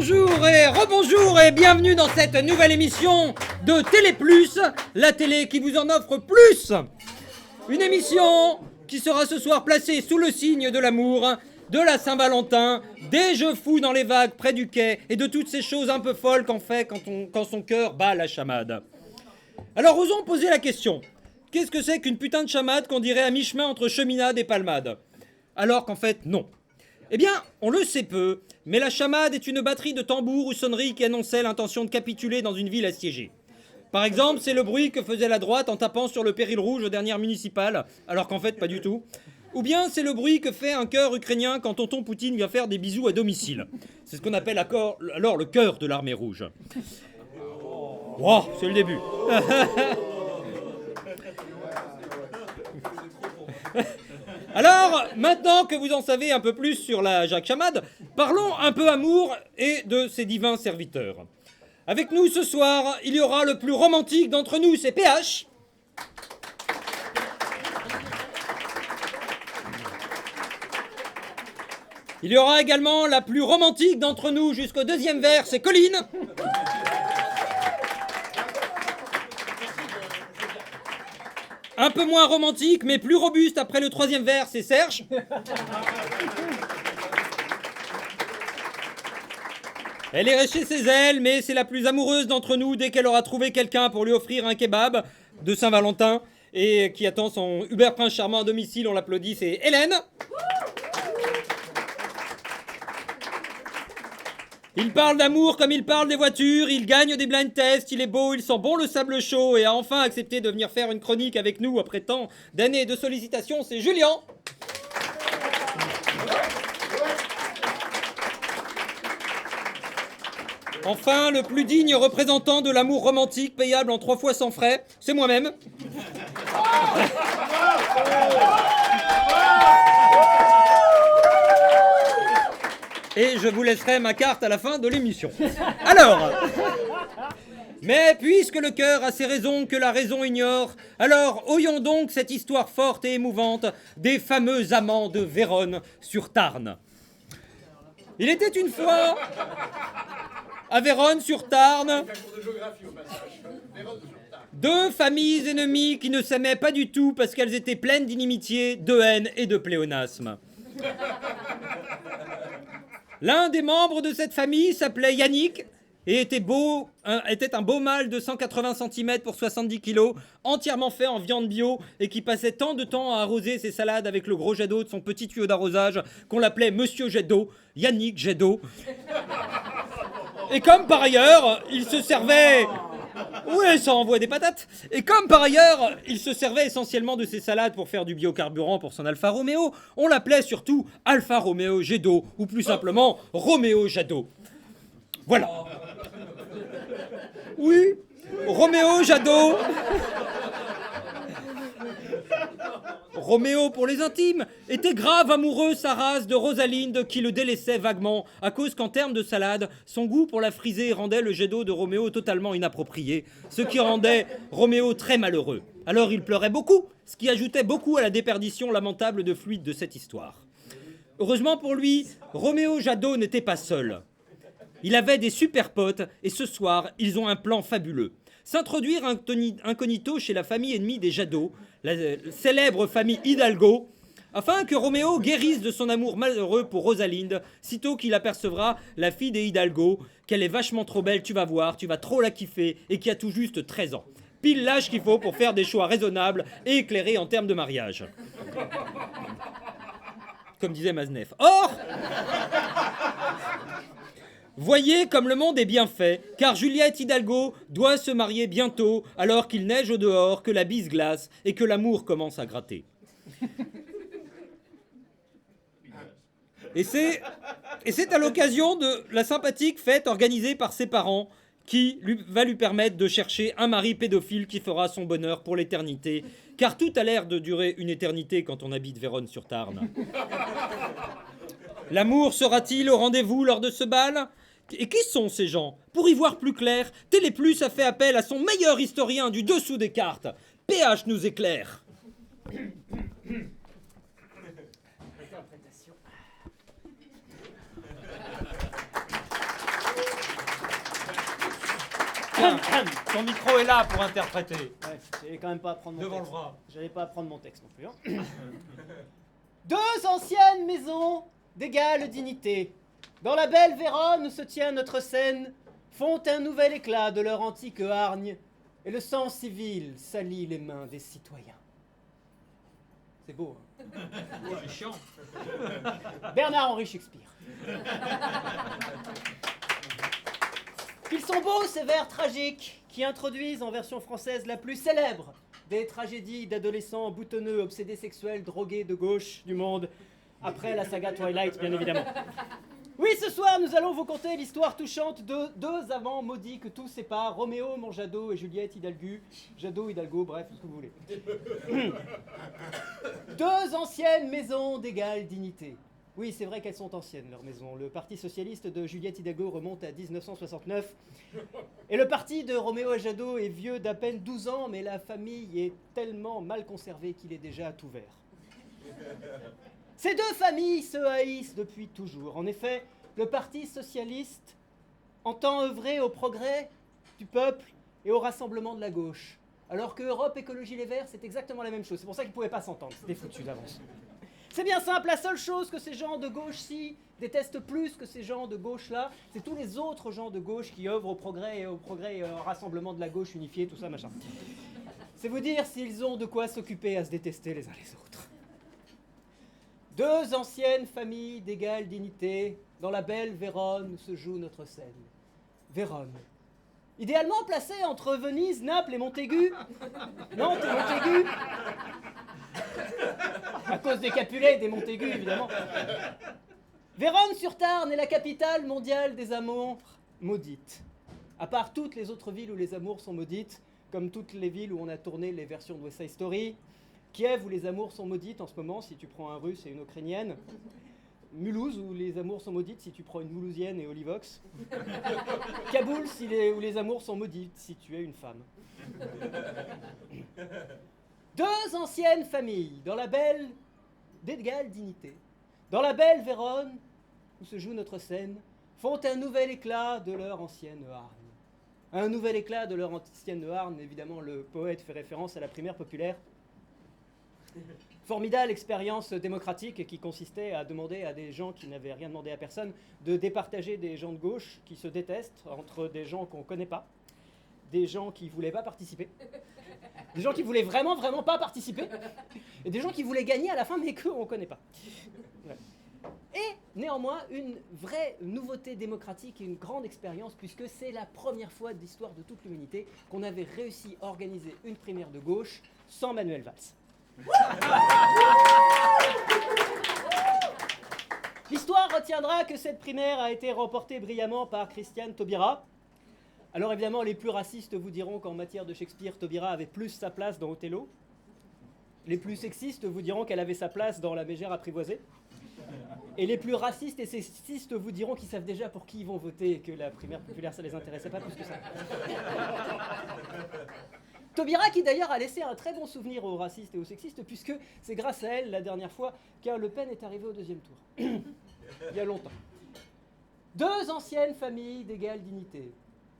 Bonjour et rebonjour et bienvenue dans cette nouvelle émission de Télé Plus, la télé qui vous en offre plus. Une émission qui sera ce soir placée sous le signe de l'amour, de la Saint-Valentin, des jeux fous dans les vagues près du quai et de toutes ces choses un peu folles qu'on fait quand son cœur bat la chamade. Alors osons poser la question. Qu'est-ce que c'est qu'une putain de chamade qu'on dirait à mi-chemin entre cheminade et palmade? Alors qu'en fait, non. Eh bien, on le sait peu, mais la chamade est une batterie de tambours ou sonneries qui annonçait l'intention de capituler dans une ville assiégée. Par exemple, c'est le bruit que faisait la droite en tapant sur le péril rouge aux dernières municipales, alors qu'en fait, pas du tout. Ou bien c'est le bruit que fait un chœur ukrainien quand tonton Poutine vient faire des bisous à domicile. C'est ce qu'on appelle alors le chœur de l'armée rouge. Oh, c'est le début. Alors, maintenant que vous en savez un peu plus sur la Jacques Chamade, parlons un peu amour et de ses divins serviteurs. Avec nous ce soir, il y aura le plus romantique d'entre nous, c'est PH. Il y aura également la plus romantique d'entre nous jusqu'au deuxième vers, c'est Colline. Un peu moins romantique, mais plus robuste après le troisième vers, c'est Serge. Elle est chez ses ailes, mais c'est la plus amoureuse d'entre nous dès qu'elle aura trouvé quelqu'un pour lui offrir un kebab de Saint-Valentin et qui attend son Uber Prince charmant à domicile. On l'applaudit, c'est Hélène. Il parle d'amour comme il parle des voitures, il gagne des blind tests, il est beau, il sent bon le sable chaud et a enfin accepté de venir faire une chronique avec nous après tant d'années de sollicitations, c'est Julien. Enfin, le plus digne représentant de l'amour romantique payable en 3 fois sans frais, c'est moi-même. Et je vous laisserai ma carte à la fin de l'émission. Alors, mais puisque le cœur a ses raisons que la raison ignore, alors oyons donc cette histoire forte et émouvante des fameux amants de Vérone sur Tarn. Il était une fois à Vérone sur Tarn deux familles ennemies qui ne s'aimaient pas du tout parce qu'elles étaient pleines d'inimitié, de haine et de pléonasme. L'un des membres de cette famille s'appelait Yannick et était un beau mâle de 180 cm pour 70 kg, entièrement fait en viande bio et qui passait tant de temps à arroser ses salades avec le gros jet d'eau de son petit tuyau d'arrosage qu'on l'appelait Monsieur Jet d'eau, Yannick Jet d'eau. Et comme par ailleurs, il se servait... Oui, ça envoie des patates. Et comme par ailleurs, il se servait essentiellement de ses salades pour faire du biocarburant pour son Alfa Romeo, on l'appelait surtout Alfa Romeo Jadot, ou plus simplement Roméo Jadot. Voilà. Oui, Roméo Jadot. Roméo, pour les intimes, était grave amoureux sa race de Rosalinde qui le délaissait vaguement à cause qu'en termes de salade, son goût pour la frisée rendait le jet d'eau de Roméo totalement inapproprié, ce qui rendait Roméo très malheureux. Alors il pleurait beaucoup, ce qui ajoutait beaucoup à la déperdition lamentable de fluide de cette histoire. Heureusement pour lui, Roméo Jadot n'était pas seul. Il avait des super potes et ce soir, ils ont un plan fabuleux. S'introduire incognito chez la famille ennemie des Jadot, la célèbre famille Hidalgo, afin que Roméo guérisse de son amour malheureux pour Rosalinde, sitôt qu'il apercevra la fille des Hidalgo, qu'elle est vachement trop belle, tu vas voir, tu vas trop la kiffer, et qui a tout juste 13 ans. Pile l'âge qu'il faut pour faire des choix raisonnables et éclairés en termes de mariage. Comme disait Maznef. Or, voyez comme le monde est bien fait, car Juliette Hidalgo doit se marier bientôt, alors qu'il neige au dehors, que la bise glace et que l'amour commence à gratter. Et c'est à l'occasion de la sympathique fête organisée par ses parents qui va lui permettre de chercher un mari pédophile qui fera son bonheur pour l'éternité, car tout a l'air de durer une éternité quand on habite Vérone-sur-Tarn. L'amour sera-t-il au rendez-vous lors de ce bal ? Et qui sont ces gens ? Pour y voir plus clair, Télé Plus a fait appel à son meilleur historien du dessous des cartes. PH nous éclaire. Tiens, ton micro est là pour interpréter. Ouais, j'allais quand même pas apprendre mon Devant texte. le bras. J'allais pas apprendre mon texte non plus. Hein. Deux anciennes maisons d'égale dignité. Dans la belle Vérone où se tient notre scène, font un nouvel éclat de leur antique hargne, et le sang civil salit les mains des citoyens. C'est beau, hein? C'est chiant. Bernard-Henri Shakespeare. Ils sont beaux, ces vers tragiques, qui introduisent en version française la plus célèbre des tragédies d'adolescents boutonneux, obsédés sexuels, drogués de gauche du monde, après la saga Twilight, bien évidemment. Oui, ce soir, nous allons vous conter l'histoire touchante de deux amants maudits que tout sépare, Roméo, mon Jadot, et Juliette Hidalgo, bref, ce que vous voulez. Deux anciennes maisons d'égale dignité. Oui, c'est vrai qu'elles sont anciennes, leurs maisons. Le parti socialiste de Juliette Hidalgo remonte à 1969. Et le parti de Roméo et Jadot est vieux d'à peine 12 ans, mais la famille est tellement mal conservée qu'il est déjà tout vert. Ces deux familles se haïssent depuis toujours. En effet, le parti socialiste entend œuvrer au progrès du peuple et au rassemblement de la gauche. Alors que Europe Écologie Les Verts, c'est exactement la même chose. C'est pour ça qu'ils ne pouvaient pas s'entendre. C'était foutu d'avance. C'est bien simple, la seule chose que ces gens de gauche-ci détestent plus que ces gens de gauche-là, c'est tous les autres gens de gauche qui œuvrent au progrès et au rassemblement de la gauche unifiée, tout ça, machin. C'est vous dire s'ils ont de quoi s'occuper à se détester les uns les autres. Deux anciennes familles d'égale dignité, dans la belle Vérone où se joue notre scène. Vérone. Idéalement placée entre Venise, Naples et Montaigu. Nantes et Montaigu. À cause des Capulets et des Montaigu, évidemment. Vérone-sur-Tarn est la capitale mondiale des amours maudites. À part toutes les autres villes où les amours sont maudites, comme toutes les villes où on a tourné les versions de West Side Story, Kiev où les amours sont maudites en ce moment si tu prends un russe et une ukrainienne, Mulhouse où les amours sont maudites si tu prends une moulousienne et Olivox, Kaboul où les amours sont maudites si tu es une femme. Deux anciennes familles dans la belle d'égale dignité, dans la belle Vérone où se joue notre scène, font un nouvel éclat de leur ancienne hargne. Un nouvel éclat de leur ancienne hargne, évidemment le poète fait référence à la primaire populaire. Formidable expérience démocratique qui consistait à demander à des gens qui n'avaient rien demandé à personne de départager des gens de gauche qui se détestent entre des gens qu'on ne connaît pas, des gens qui ne voulaient pas participer, des gens qui voulaient vraiment pas participer, et des gens qui voulaient gagner à la fin mais qu'on ne connaît pas. Ouais. Et néanmoins, une vraie nouveauté démocratique et une grande expérience, puisque c'est la première fois de l'histoire de toute l'humanité qu'on avait réussi à organiser une primaire de gauche sans Manuel Valls. L'histoire retiendra que cette primaire a été remportée brillamment par Christiane Taubira. Alors évidemment, les plus racistes vous diront qu'en matière de Shakespeare, Taubira avait plus sa place dans Othello. Les plus sexistes vous diront qu'elle avait sa place dans La Mégère apprivoisée. Et les plus racistes et sexistes vous diront qu'ils savent déjà pour qui ils vont voter et que la primaire populaire, ça les intéressait pas plus que ça. Taubira qui d'ailleurs a laissé un très bon souvenir aux racistes et aux sexistes, puisque c'est grâce à elle, la dernière fois, qu'un Le Pen est arrivé au deuxième tour. Il y a longtemps. Deux anciennes familles d'égale dignité,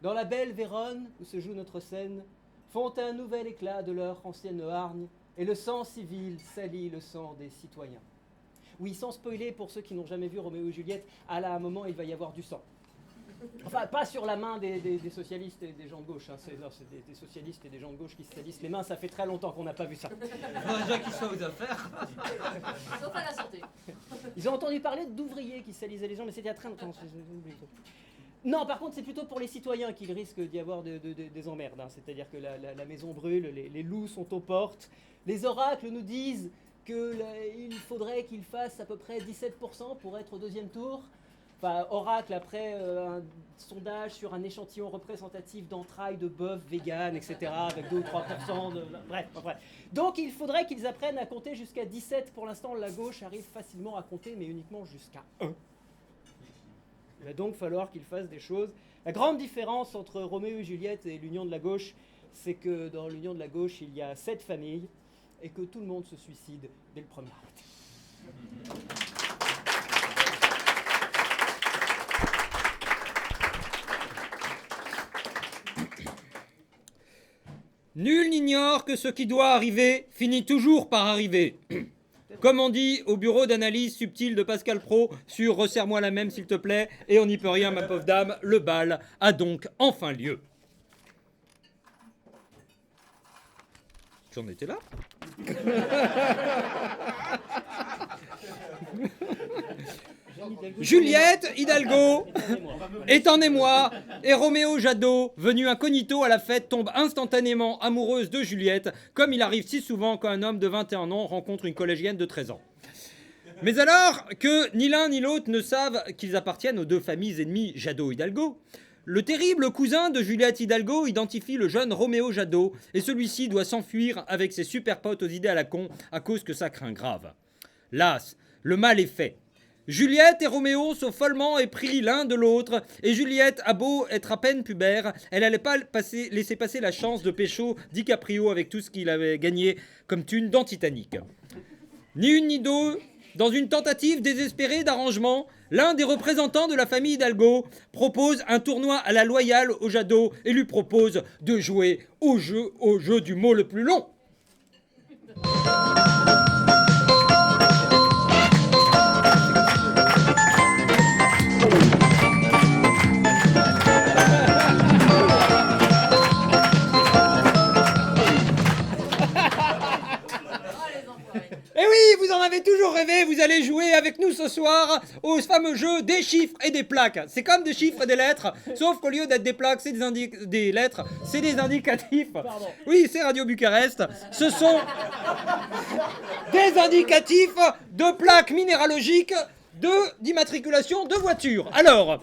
dans la belle Vérone où se joue notre scène, font un nouvel éclat de leur ancienne hargne, et le sang civil salit le sang des citoyens. Oui, sans spoiler pour ceux qui n'ont jamais vu Roméo et Juliette, à un moment il va y avoir du sang. Enfin, pas sur la main des socialistes et des gens de gauche. Hein. C'est des socialistes et des gens de gauche qui se salissent les mains. Ça fait très longtemps qu'on n'a pas vu ça. Déjà qu'ils soient aux affaires. Sauf à la santé. Ils ont entendu parler d'ouvriers qui salissaient les gens, mais c'était il y a très longtemps. Non, par contre, c'est plutôt pour les citoyens qu'il risque d'y avoir des emmerdes. Hein. C'est-à-dire que la maison brûle, les loups sont aux portes. Les oracles nous disent qu'il faudrait qu'ils fassent à peu près 17% pour être au deuxième tour. Enfin, oracle après un sondage sur un échantillon représentatif d'entrailles de bœuf vegan, etc., avec 2 ou 3% de... Bref. Donc il faudrait qu'ils apprennent à compter jusqu'à 17. Pour l'instant, la gauche arrive facilement à compter, mais uniquement jusqu'à 1. Il va donc falloir qu'ils fassent des choses. La grande différence entre Roméo et Juliette et l'union de la gauche, c'est que dans l'union de la gauche, il y a 7 familles et que tout le monde se suicide dès le premier acte. Nul n'ignore que ce qui doit arriver finit toujours par arriver. Comme on dit au bureau d'analyse subtile de Pascal Praud sur Resserre-moi la même s'il te plaît, et on n'y peut rien ma pauvre dame, le bal a donc enfin lieu. J'en étais là. Juliette Hidalgo est en émoi et Roméo Jadot, venu incognito à la fête, tombe instantanément amoureuse de Juliette, comme il arrive si souvent quand un homme de 21 ans rencontre une collégienne de 13 ans. Mais alors que ni l'un ni l'autre ne savent qu'ils appartiennent aux deux familles ennemies Jadot-Hidalgo, le terrible cousin de Juliette Hidalgo identifie le jeune Roméo Jadot et celui-ci doit s'enfuir avec ses super potes aux idées à la con à cause que ça craint grave. Las, le mal est fait. Juliette et Roméo sont follement épris l'un de l'autre et Juliette a beau être à peine pubère, elle n'allait pas laisser passer la chance de pécho DiCaprio avec tout ce qu'il avait gagné comme thune dans Titanic. Ni une ni deux, dans une tentative désespérée d'arrangement, l'un des représentants de la famille Hidalgo propose un tournoi à la loyale au Jadot et lui propose de jouer au jeu du mot le plus long. Et oui, vous en avez toujours rêvé, vous allez jouer avec nous ce soir au fameux jeu des chiffres et des plaques. C'est comme des chiffres et des lettres, sauf qu'au lieu d'être des plaques, c'est des lettres, c'est des indicatifs. Pardon. Oui, c'est Radio Bucarest. Ce sont des indicatifs de plaques minéralogiques d'immatriculation de voitures. Alors,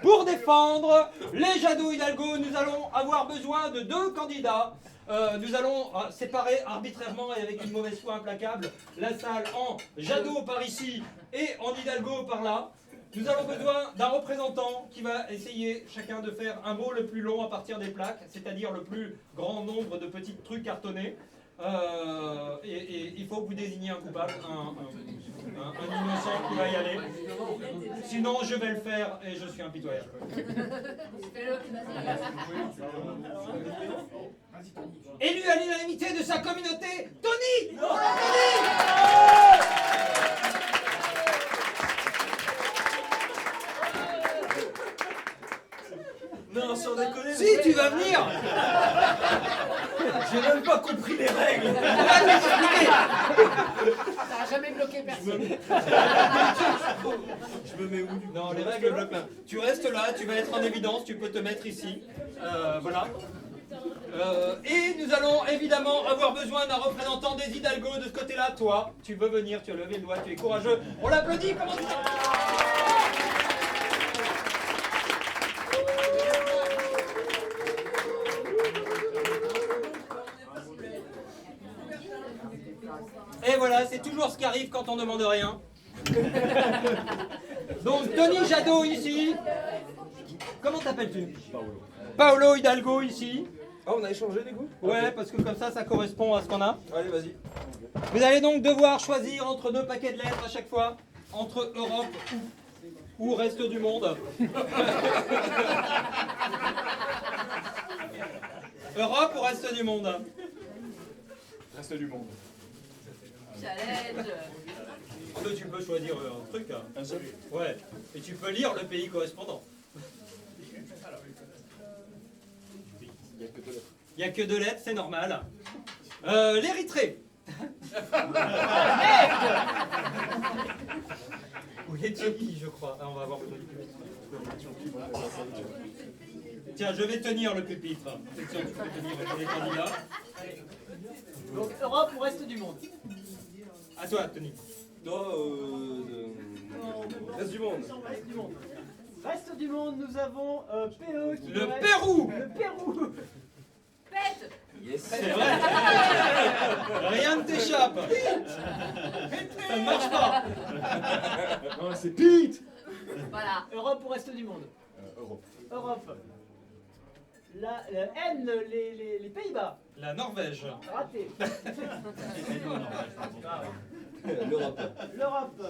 pour défendre les Jadot Hidalgo, nous allons avoir besoin de 2 candidats. Nous allons séparer arbitrairement et avec une mauvaise foi implacable la salle en Jadot par ici et en Hidalgo par là. Nous avons besoin d'un représentant qui va essayer chacun de faire un mot le plus long à partir des plaques, c'est-à-dire le plus grand nombre de petits trucs cartonnés. Et il faut que vous désigniez un coupable, un innocent qui va y aller. Sinon, je vais le faire et je suis impitoyable. Élu à l'unanimité de sa communauté, Tony. Non, sans déconner. Si, tu vas venir. J'ai même pas compris les règles. On va t'expliquer. Ça a jamais bloqué personne. Je me mets où du coup? Non, les règles bloquent pas. Tu restes là, tu vas être en évidence, tu peux te mettre ici. Voilà. Et nous allons évidemment avoir besoin d'un représentant des Hidalgo de ce côté-là. Toi, tu veux venir, tu as levé le doigt, tu es courageux. On l'applaudit, comment tu Et voilà, c'est toujours ce qui arrive quand on demande rien. Donc Tony Jadot ici. Comment t'appelles-tu? Paolo. Paolo Hidalgo ici. Ah, on a échangé du coup? Ouais, parce que comme ça correspond à ce qu'on a. Allez, vas-y. Vous allez donc devoir choisir entre 2 paquets de lettres à chaque fois, entre Europe ou reste du monde. Europe ou reste du monde? Reste du monde. Challenge. Mais tu peux choisir un truc. Hein. Un seul? Ouais. Et tu peux lire le pays correspondant. Il n'y a que 2 lettres. Il n'y a que 2 lettres, c'est normal. L'Érythrée. Ou l'Éthiopie, je crois. Ah, on va voir. Tiens, je vais tenir le pupitre. Section, tu peux tenir les candidats. Donc Europe ou reste du monde? À toi, Tony. Toi, reste du monde. Reste du monde. Reste du monde, nous avons PE qui Le reste- Pérou. Le Pérou. Pète. Yes. C'est vrai. Rien ne t'échappe. Ça ne marche pas. Non, c'est Pete. Voilà. Europe ou reste du monde? Europe. Europe. La N, les Pays-Bas. La Norvège. Raté. L'Europe. L'Europe.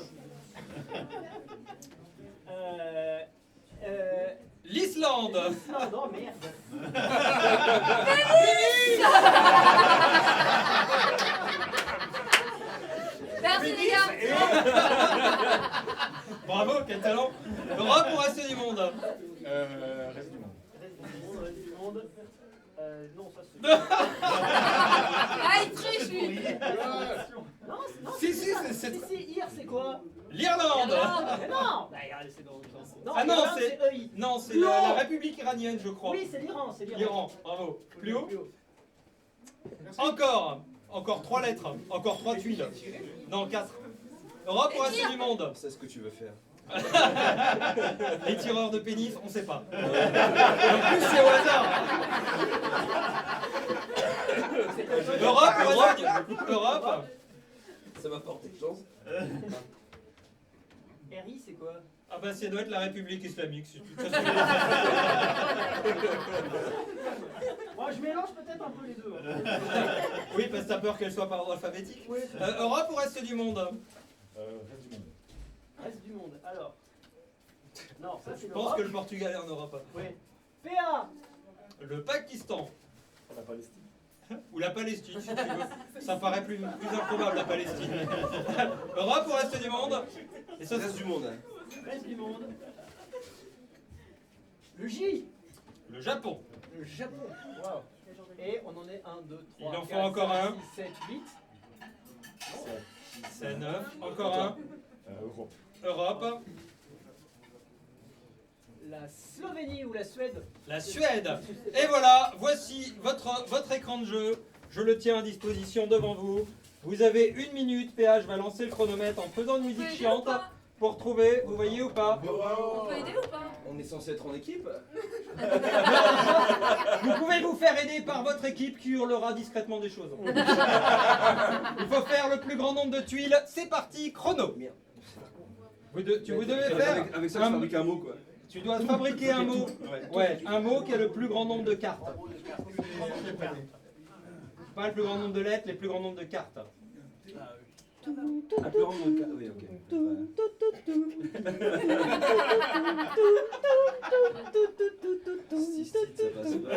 L'Islande. Ah non, merde. Merci les gars. Bravo, quel talent. L'Europe ou reste du monde? Reste du monde. Reste du monde. Non, ça c'est. Ah, il triche lui. Non, non. Si, si, c'est Si, hier c'est quoi? l'Irlande. Mais non. Bah, regardez, c'est dans le sens. Non, Ah non, l'Irlande, c'est- EI. Non, c'est la République iranienne, je crois. Oui, c'est l'Iran, c'est l'Iran. L'Iran, bravo. Plus haut. Encore 3 lettres. Encore 3 tuiles. Non, 4. Europe ou reste du monde? C'est ce que tu veux faire. Les tireurs de pénis, on sait pas. En plus, c'est au hasard. Europe ou reste du... Europe. Ça m'a porté chance. RI, c'est quoi? Ah bah ça doit être la République islamique. Si tu... Moi, je mélange peut-être un peu les deux. Oui, parce que t'as peur qu'elle soit par ordre alphabétique. Oui. Europe ou reste du monde? Reste du monde. Reste du monde. Alors. Non, ça c'est Je pense l'Europe. que le Portugal est en Europe. Oui. PA. Le Pakistan. La Palestine. Ou la Palestine, si tu veux. Ça paraît plus improbable, la Palestine. Europe ou reste du monde? Et ça, Reste du monde. Reste du monde. Le J. le Japon. Le Japon. Wow. Et on en est 1, 2, 3, Il en faut 4, encore 5, un. 6, 7, 8. C'est 9. Encore un. Europe. Europe. La Slovénie ou la Suède. La Suède. Et voilà, voici votre écran de jeu. Je le tiens à disposition devant vous. Vous avez 1 minute. PH va lancer le chronomètre en faisant une On peut musique aider chiante ou pas? pour trouver. Vous voyez ou pas? On peut aider ou pas? On est censé être en équipe. Vous pouvez vous faire aider par votre équipe qui hurlera discrètement des choses. Il faut faire le plus grand nombre de tuiles. C'est parti, chrono. Merde. Vous devez faire. Avec ça, je fabrique un mot quoi. Tu dois fabriquer un mot. Ouais. Ouais, un mot qui a le plus grand nombre de cartes. Pas le plus grand nombre de lettres, les plus grand nombre de cartes. Un plus grand nombre de cas. Oui, ok. Ça passe pas.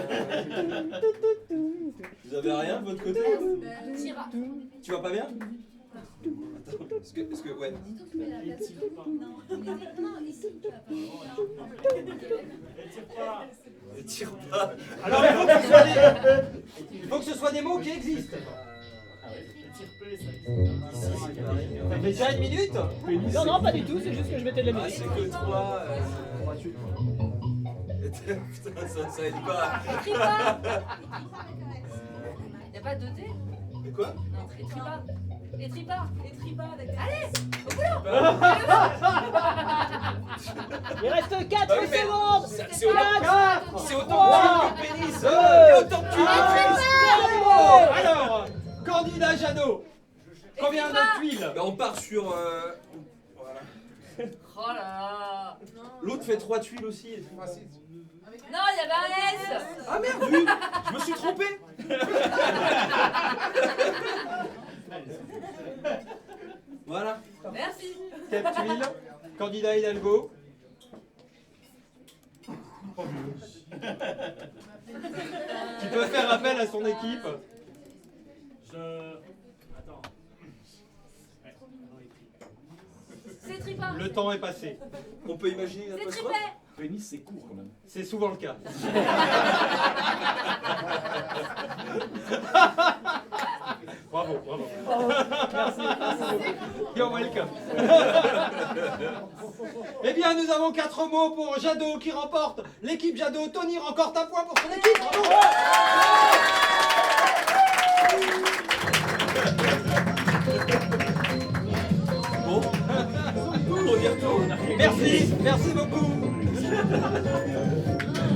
Vous avez rien de votre côté? Tira. Tu vas pas bien? Attends, est-ce que ouais. Ne tire pas. Alors il faut que ce soit des mots qui existent. Ça fait déjà 1 minute? Non, non, pas du tout, c'est juste que je mettais de la Ah, musique. c'est que 3. Putain, ça aide pas. Écris pas. Y'a pas de D? Mais quoi? Non, écris pas. Écris pas. Écris pas. Allez. Il reste 4 Bah oui, mais secondes. C'est autant, 4. c'est autant de tuiles que pénis. Il y a autant de tuiles que Oh, alors, candidat Jeannot, combien de tuiles? Bah, on part sur. Voilà. Oh là là. L'autre fait 3 tuiles aussi. Non, il y avait un S. Ah merde, oui, je me suis trompé. Voilà. Merci. 4 tuiles. Candidat Hidalgo. Tu peux faire appel à son équipe. C'est tripa. Le temps est passé. On peut imaginer une C'est apostrophe. triplet. Pénis, c'est court quand même. C'est souvent le cas. Bravo, bravo. You're welcome. Eh bien, nous avons 4 mots pour Jadot qui remporte. L'équipe Jadot, Tony remporte un point pour son équipe. Bravo. Bon, on y retourne. Merci, merci beaucoup.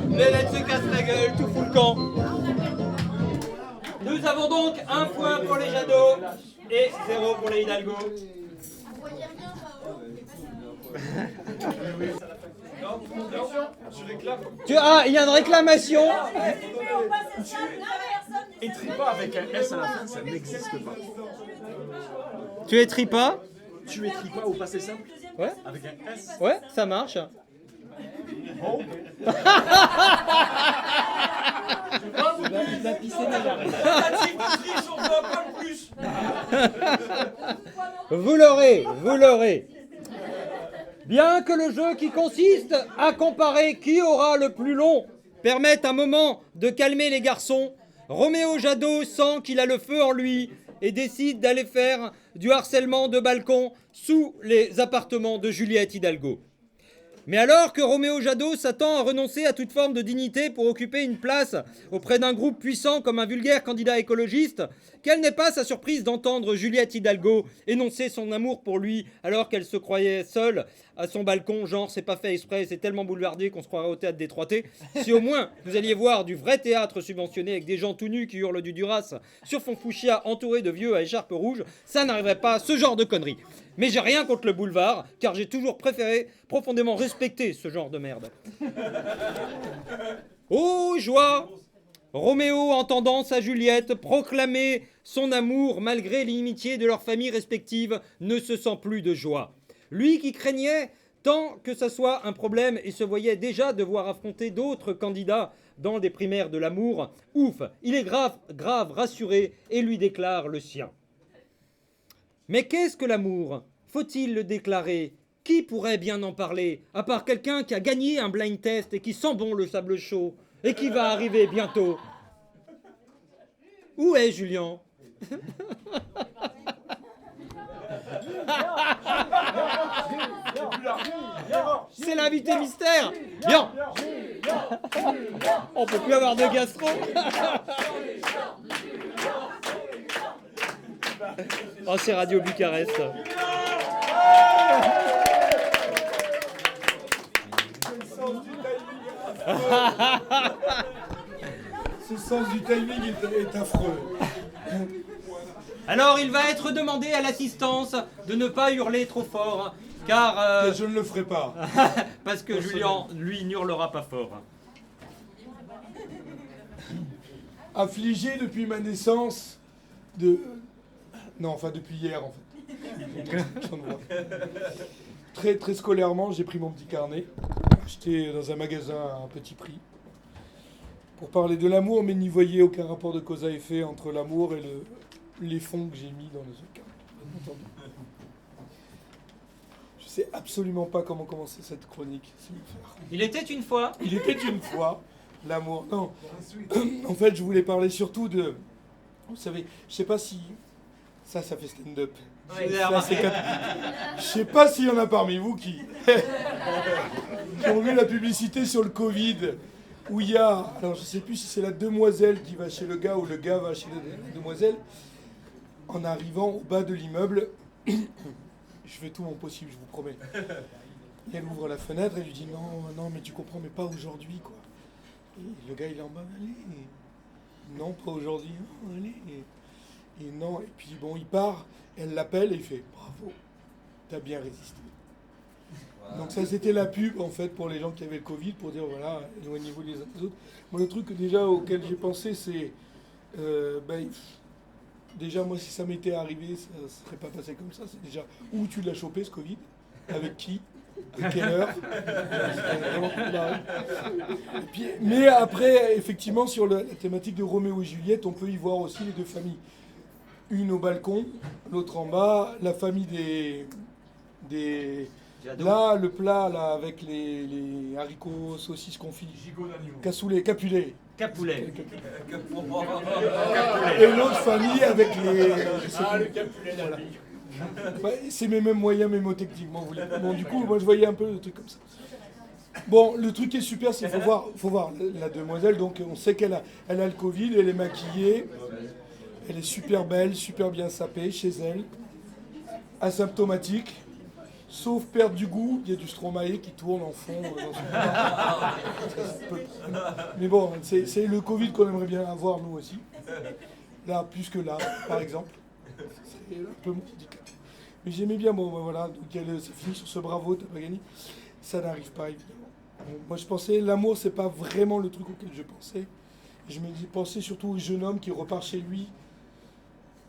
Les lettres se cassent la gueule, tout fout le camp. Nous avons donc 1 point pour les Jadot et 0 pour les Hidalgo. Ah, il y a une réclamation. Et tripa avec un S à la fin, ça n'existe pas. Tu es tripa? Tu es tripa au passé simple Ouais, avec un S. ouais, ça marche. Bon, ok. Il va pisser déjà. Tentative de triche, on veut un poil plus. Vous l'aurez, vous l'aurez. Bien que le jeu qui consiste à comparer qui aura le plus long permette un moment de calmer les garçons, Roméo Jadot sent qu'il a le feu en lui et décide d'aller faire du harcèlement de balcon sous les appartements de Juliette Hidalgo. Mais alors que Roméo Jadot s'attend à renoncer à toute forme de dignité pour occuper une place auprès d'un groupe puissant comme un vulgaire candidat écologiste, quelle n'est pas sa surprise d'entendre Juliette Hidalgo énoncer son amour pour lui alors qu'elle se croyait seule à son balcon, genre c'est pas fait exprès, c'est tellement boulevardé qu'on se croirait au théâtre des Trois-Thés. Si au moins vous alliez voir du vrai théâtre subventionné avec des gens tout nus qui hurlent du Duras sur fond fuchsia entouré de vieux à écharpe rouge, ça n'arriverait pas à ce genre de conneries. Mais j'ai rien contre le boulevard, car j'ai toujours préféré profondément respecter ce genre de merde. Oh, joie! Roméo, entendant sa Juliette proclamer son amour malgré l'inimitié de leurs familles respectives, ne se sent plus de joie. Lui qui craignait tant que ça soit un problème et se voyait déjà devoir affronter d'autres candidats dans des primaires de l'amour, ouf, il est grave rassuré et lui déclare le sien. Mais qu'est-ce que l'amour? Faut-il le déclarer? Qui pourrait bien en parler, à part quelqu'un qui a gagné un blind test et qui sent bon le sable chaud, et qui va arriver bientôt? Où est Julien? C'est l'invité mystère. Bien. On peut plus avoir de gastro. Oh, c'est Radio Bucarest. Ce sens du timing est affreux. Alors, il va être demandé à l'assistance de ne pas hurler trop fort, car... Et je ne le ferai pas. parce que Julien, lui, n'hurlera pas fort. Affligé depuis ma naissance de... Non, enfin depuis hier en fait. J'en vois. Très, très scolairement, j'ai pris mon petit carnet, acheté dans un magasin à un petit prix, pour parler de l'amour, mais n'y voyez aucun rapport de cause à effet entre l'amour et les fonds que j'ai mis dans le carnet. Je sais absolument pas comment commencer cette chronique. Il était une fois. Il était une fois l'amour. Non, en fait, je voulais parler surtout de... Vous savez, je sais pas si... Ça fait stand-up. Ouais, Je sais pas s'il y en a parmi vous qui ont vu la publicité sur le Covid, où il y a... Alors, je sais plus si c'est la demoiselle qui va chez le gars ou le gars va chez la demoiselle. En arrivant au bas de l'immeuble, je fais tout mon possible, je vous promets. Et elle ouvre la fenêtre et lui dit non, mais tu comprends, mais pas aujourd'hui, quoi. Et le gars, il est en bas, allez. Non, pas aujourd'hui, non, allez. Et non, et puis bon, il part, elle l'appelle et il fait bravo, t'as bien résisté. Wow. Donc ça, c'était la pub, en fait, pour les gens qui avaient le Covid, pour dire, voilà, éloignez-vous les uns des autres. Moi, le truc déjà auquel j'ai pensé, c'est... déjà, moi, si ça m'était arrivé, ça ne serait pas passé comme ça. C'est déjà où tu l'as chopé, ce Covid, avec qui, à quelle heure. Et puis, mais après, effectivement, sur la thématique de Roméo et Juliette, on peut y voir aussi les deux familles. Une au balcon, l'autre en bas, la famille des là, le plat là, avec les haricots, saucisses confits, cassoulet, capulet. Capulet. Et l'autre famille avec les... le capulet, voilà. C'est mes mêmes moyens mémotechniquement. Bon, du coup, moi je voyais un peu le truc comme ça. Bon, le truc qui est super, c'est qu'il faut voir la demoiselle. Donc on sait qu'elle a le Covid, elle est maquillée. Elle est super belle, super bien sapée chez elle, asymptomatique, sauf perte du goût, il y a du Stromae qui tourne en fond. Mais bon, c'est le Covid qu'on aimerait bien avoir nous aussi. Là, plus que là, par exemple. C'est un peu mon handicap. Mais j'aimais bien, bon, voilà, donc ça finit sur ce bravo, t'as pas gagné. Ça n'arrive pas, évidemment. Bon, moi, je pensais, l'amour, c'est pas vraiment le truc auquel je pensais. Je me pensais surtout au jeune homme qui repart chez lui.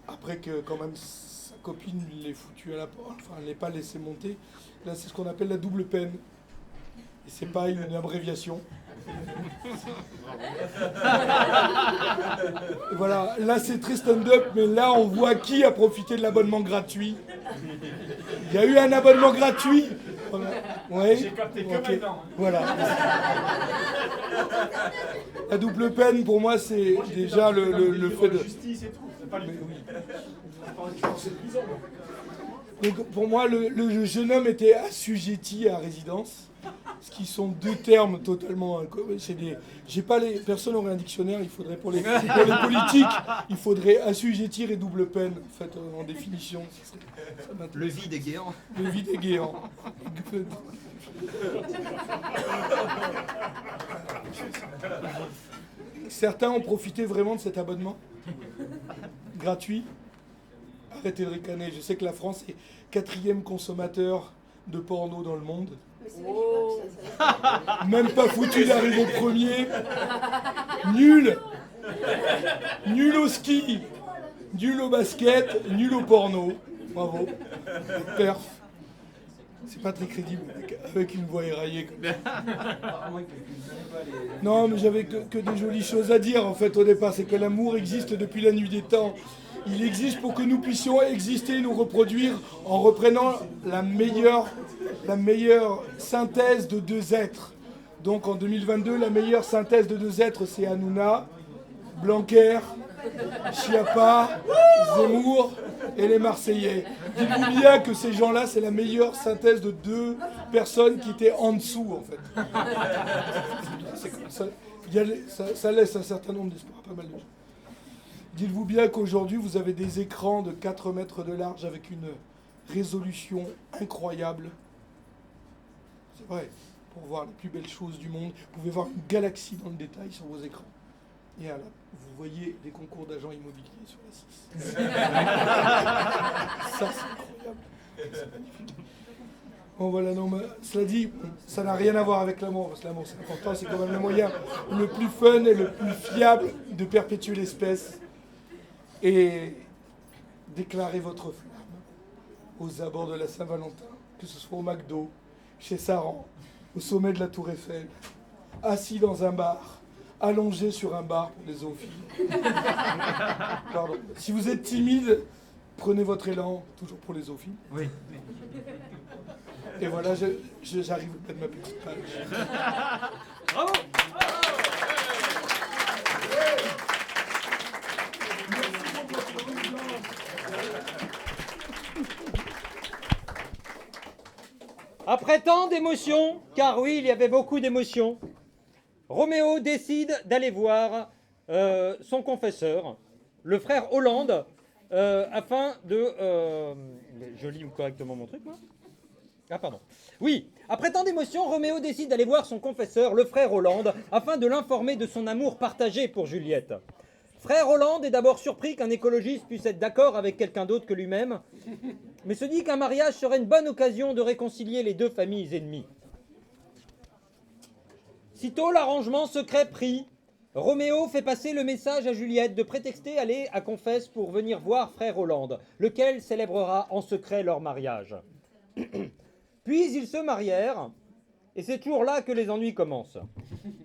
Après que quand même sa copine l'ait foutu à la porte, enfin elle l'ait pas laissé monter. Là c'est ce qu'on appelle la double peine. Et c'est pas une abréviation. Et voilà, là c'est très stand-up, mais là on voit qui a profité de l'abonnement gratuit. Il y a eu un abonnement gratuit. Ouais. J'ai capté que Ok. maintenant. Voilà. La double peine pour moi c'est déjà le fait de. Justice et tout, c'est pas Mais les. oui. Tu penses que c'est prison. Donc pour moi, le jeune homme était assujetti à résidence, ce qui sont deux termes totalement. J'ai pas les. Personne n'aurait un dictionnaire. Il faudrait pour les politiques, il faudrait assujettir et double peine en fait en définition. Le vide est guéant. Le vide est guéant. Certains ont profité vraiment de cet abonnement gratuit. Arrêtez de ricaner. Je sais que la France est 4e consommateur de porno dans le monde. Même pas foutu d'arriver premier. Nul. Nul au ski. Nul au basket. Nul au porno. Bravo. Perf. C'est pas très crédible avec une voix éraillée comme ça. Non, mais j'avais que des jolies choses à dire en fait au départ. C'est que l'amour existe depuis la nuit des temps. Il existe pour que nous puissions exister et nous reproduire en reprenant la meilleure synthèse de deux êtres. Donc en 2022, la meilleure synthèse de deux êtres, c'est Hanouna, Blanquer, Schiappa, Zemmour et les Marseillais. Dites-vous bien que ces gens-là, c'est la meilleure synthèse de deux personnes qui étaient en dessous, en fait. C'est comme ça. Ça laisse un certain nombre d'espoir, pas mal de gens. Dites-vous bien qu'aujourd'hui, vous avez des écrans de 4 mètres de large avec une résolution incroyable. C'est vrai, pour voir les plus belles choses du monde. Vous pouvez voir une galaxie dans le détail sur vos écrans. Et là, vous voyez des concours d'agents immobiliers sur la 6. Ça, c'est incroyable. C'est magnifique. Bon voilà, non, mais cela dit, ça n'a rien à voir avec l'amour, parce que l'amour c'est important, c'est quand même le moyen le plus fun et le plus fiable de perpétuer l'espèce. Et déclarez votre flamme aux abords de la Saint-Valentin, que ce soit au McDo, chez Saran, au sommet de la Tour Eiffel, assis dans un bar, allongé sur un bar pour les zoophiles. Pardon. Si vous êtes timide, prenez votre élan, toujours pour les zoophiles. Oui. Et voilà, j'arrive au bout de ma petite page. Bravo. Après tant d'émotions, car oui, il y avait beaucoup d'émotions, Roméo décide d'aller voir son confesseur, le frère Hollande, afin de... Je lis correctement mon truc, moi ? Ah, pardon. Oui, après tant d'émotions, Roméo décide d'aller voir son confesseur, le frère Hollande, afin de l'informer de son amour partagé pour Juliette. Frère Hollande est d'abord surpris qu'un écologiste puisse être d'accord avec quelqu'un d'autre que lui-même, mais se dit qu'un mariage serait une bonne occasion de réconcilier les deux familles ennemies. Sitôt l'arrangement secret pris, Roméo fait passer le message à Juliette de prétexter aller à Confesse pour venir voir frère Hollande, lequel célébrera en secret leur mariage. Puis ils se marièrent, et c'est toujours là que les ennuis commencent.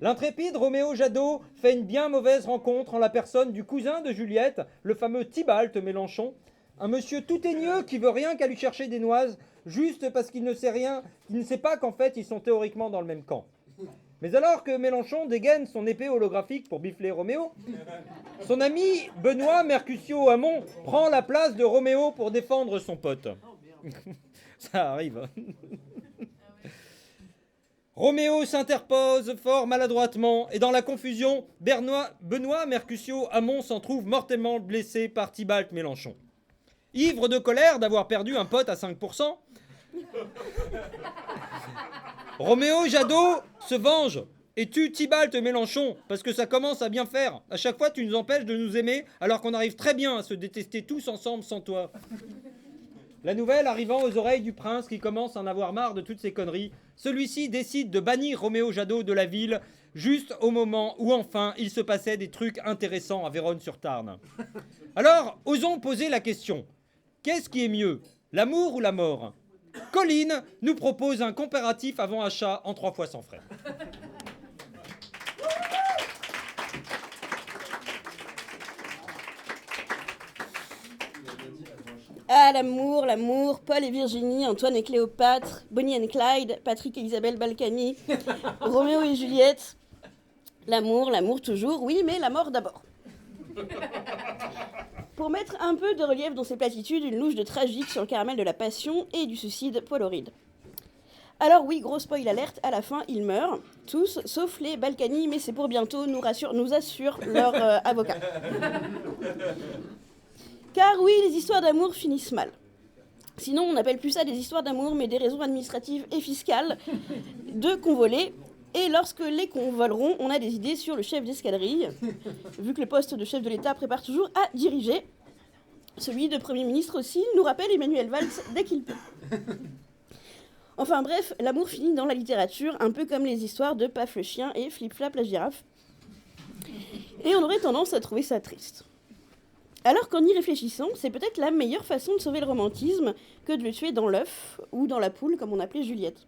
L'intrépide Roméo Jadot fait une bien mauvaise rencontre en la personne du cousin de Juliette, le fameux Tybalt Mélenchon, un monsieur tout teigneux qui veut rien qu'à lui chercher des noises, juste parce qu'il ne sait rien, qu'il ne sait pas qu'en fait ils sont théoriquement dans le même camp. Mais alors que Mélenchon dégaine son épée holographique pour bifler Roméo, son ami Benoît Mercutio Hamon prend la place de Roméo pour défendre son pote. Ça arrive. Roméo s'interpose fort maladroitement et dans la confusion, Benoît Mercutio Hamon s'en trouve mortellement blessé par Tybalt Mélenchon. Ivre de colère d'avoir perdu un pote à 5%, Roméo Jadot se venge et tue Tybalt Mélenchon parce que ça commence à bien faire. À chaque fois, tu nous empêches de nous aimer alors qu'on arrive très bien à se détester tous ensemble sans toi. La nouvelle arrivant aux oreilles du prince qui commence à en avoir marre de toutes ces conneries, celui-ci décide de bannir Roméo Jadot de la ville juste au moment où enfin il se passait des trucs intéressants à Vérone-sur-Tarn. Alors, osons poser la question. Qu'est-ce qui est mieux, l'amour ou la mort ? Colline nous propose un comparatif avant achat en 3 fois sans frais. Ah, l'amour, l'amour, Paul et Virginie, Antoine et Cléopâtre, Bonnie and Clyde, Patrick et Isabelle Balkany, Roméo et Juliette. L'amour, l'amour toujours, oui, mais la mort d'abord. Pour mettre un peu de relief dans ces platitudes, une louche de tragique sur le caramel de la passion et du suicide Paul Horide. Alors oui, gros spoil alerte, à la fin, ils meurent, tous, sauf les Balkany, mais c'est pour bientôt, nous assure leur avocat. Car oui, les histoires d'amour finissent mal. Sinon, on n'appelle plus ça des histoires d'amour, mais des raisons administratives et fiscales de convoler. Et lorsque les convoleront, on a des idées sur le chef d'escadrille, vu que le poste de chef de l'État prépare toujours à diriger. Celui de Premier ministre aussi, nous rappelle Emmanuel Valls dès qu'il peut. Enfin bref, l'amour finit dans la littérature, un peu comme les histoires de Paf le chien et Flip Flap la girafe. Et on aurait tendance à trouver ça triste. Alors qu'en y réfléchissant, c'est peut-être la meilleure façon de sauver le romantisme que de le tuer dans l'œuf ou dans la poule, comme on appelait Juliette.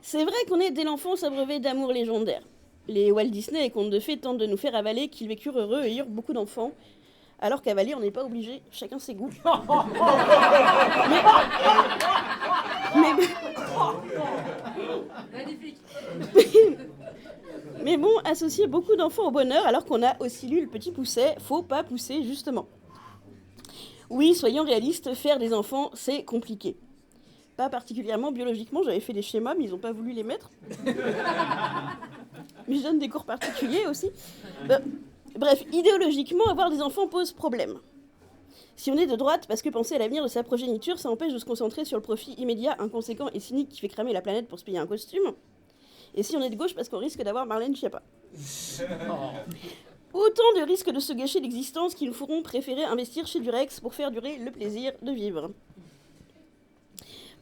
C'est vrai qu'on est dès l'enfance abreuvé d'amour légendaire. Les Walt Disney et contes de fées tentent de nous faire avaler qu'ils vécurent heureux et eurent beaucoup d'enfants, alors qu'avaler on n'est pas obligé, chacun ses goûts. Magnifique. Mais bon, associer beaucoup d'enfants au bonheur alors qu'on a aussi lu Le Petit Pousset, faut pas pousser justement. Oui, soyons réalistes, faire des enfants, c'est compliqué. Pas particulièrement biologiquement, j'avais fait des schémas, mais ils n'ont pas voulu les mettre. Mais je donne des cours particuliers aussi. Bref, idéologiquement, avoir des enfants pose problème. Si on est de droite, parce que penser à l'avenir de sa progéniture, ça empêche de se concentrer sur le profit immédiat, inconséquent et cynique qui fait cramer la planète pour se payer un costume. Et si on est de gauche, parce qu'on risque d'avoir Marlène Schiappa. Autant de risques de se gâcher l'existence qui nous feront préférer investir chez Durex pour faire durer le plaisir de vivre.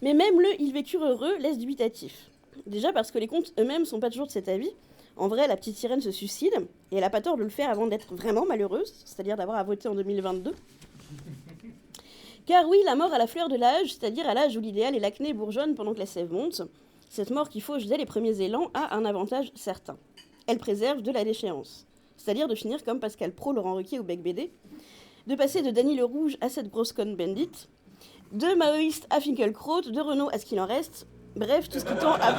Mais même le « ils vécurent heureux » laisse dubitatif. Déjà parce que les contes eux-mêmes sont pas toujours de cet avis. En vrai, la petite sirène se suicide, et elle n'a pas tort de le faire avant d'être vraiment malheureuse, c'est-à-dire d'avoir à voter en 2022. Car oui, la mort à la fleur de l'âge, c'est-à-dire à l'âge où l'idéal et l'acné bourgeonnent pendant que la sève monte, cette mort qui fauche dès les premiers élans a un avantage certain. Elle préserve de la déchéance. C'est-à-dire de finir comme Pascal Praud, Laurent Ruquier ou Bec BD, de passer de Dany le Rouge à cette grosse conne Bendit, de maoïste à Finkielkraut, de Renault à ce qu'il en reste, bref, tout ce qui tend à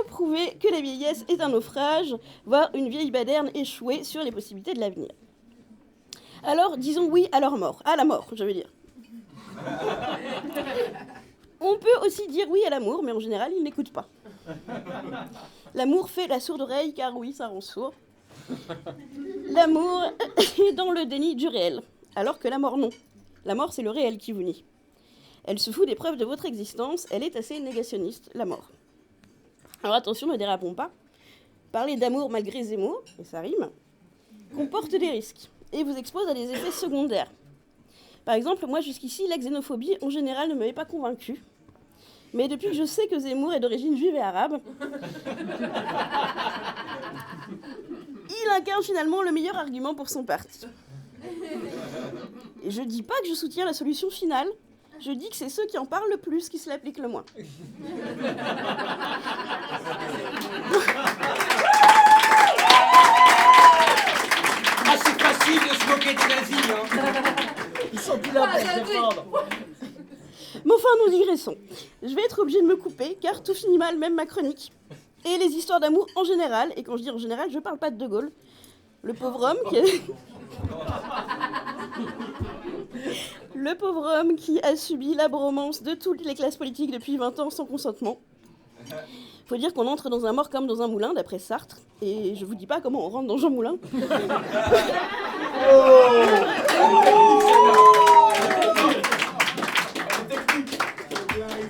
prouver que la vieillesse est un naufrage, voire une vieille baderne échouée sur les possibilités de l'avenir. Alors, disons oui à leur mort. À la mort, je veux dire. On peut aussi dire oui à l'amour, mais en général, ils n'écoutent pas. L'amour fait la sourde oreille, car oui, ça rend sourd. L'amour est dans le déni du réel, alors que la mort, non. La mort, c'est le réel qui vous nie. Elle se fout des preuves de votre existence, elle est assez négationniste, la mort. Alors attention, ne dérapons pas. Parler d'amour malgré Zemmour, et ça rime, comporte des risques, et vous expose à des effets secondaires. Par exemple, moi jusqu'ici, la xénophobie, en général, ne m'avait pas convaincue. Mais depuis que je sais que Zemmour est d'origine juive et arabe, il incarne finalement le meilleur argument pour son parti. Et je dis pas que je soutiens la solution finale, je dis que c'est ceux qui en parlent le plus qui se l'appliquent le moins. Ah, c'est facile de se moquer des nazis, hein. Ils sont plus là pour se défendre. Mais enfin, nous digressons. Je vais être obligée de me couper, car tout finit mal, même ma chronique. Et les histoires d'amour en général, et quand je dis en général, je parle pas de De Gaulle. Le pauvre homme qui a subi la bromance de toutes les classes politiques depuis 20 ans sans consentement. Faut dire qu'on entre dans un mort comme dans un moulin, d'après Sartre. Et je vous dis pas comment on rentre dans Jean Moulin.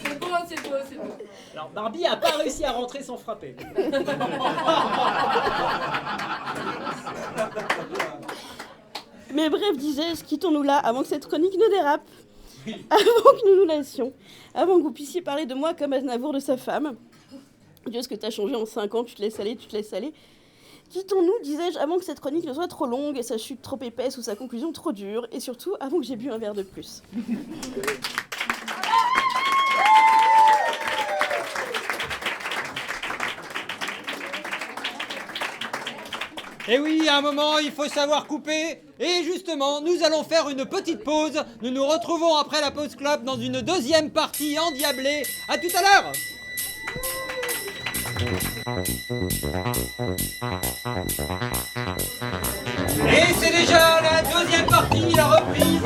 C'est beau, c'est beau, c'est beau. Alors Barbie a pas réussi à rentrer sans frapper. Mais bref, disais-je, quittons-nous là avant que cette chronique ne dérape. Avant que nous nous lassions. Avant que vous puissiez parler de moi comme Aznavour de sa femme. Dieu, ce que t'as changé en 5 ans, tu te laisses aller, tu te laisses aller. Quittons-nous, disais-je, avant que cette chronique ne soit trop longue et sa chute trop épaisse ou sa conclusion trop dure, et surtout avant que j'ai bu un verre de plus. Et oui, à un moment, il faut savoir couper. Et justement, nous allons faire une petite pause. Nous nous retrouvons après la pause club dans une deuxième partie endiablée. À tout à l'heure. Et c'est déjà la deuxième partie, la reprise.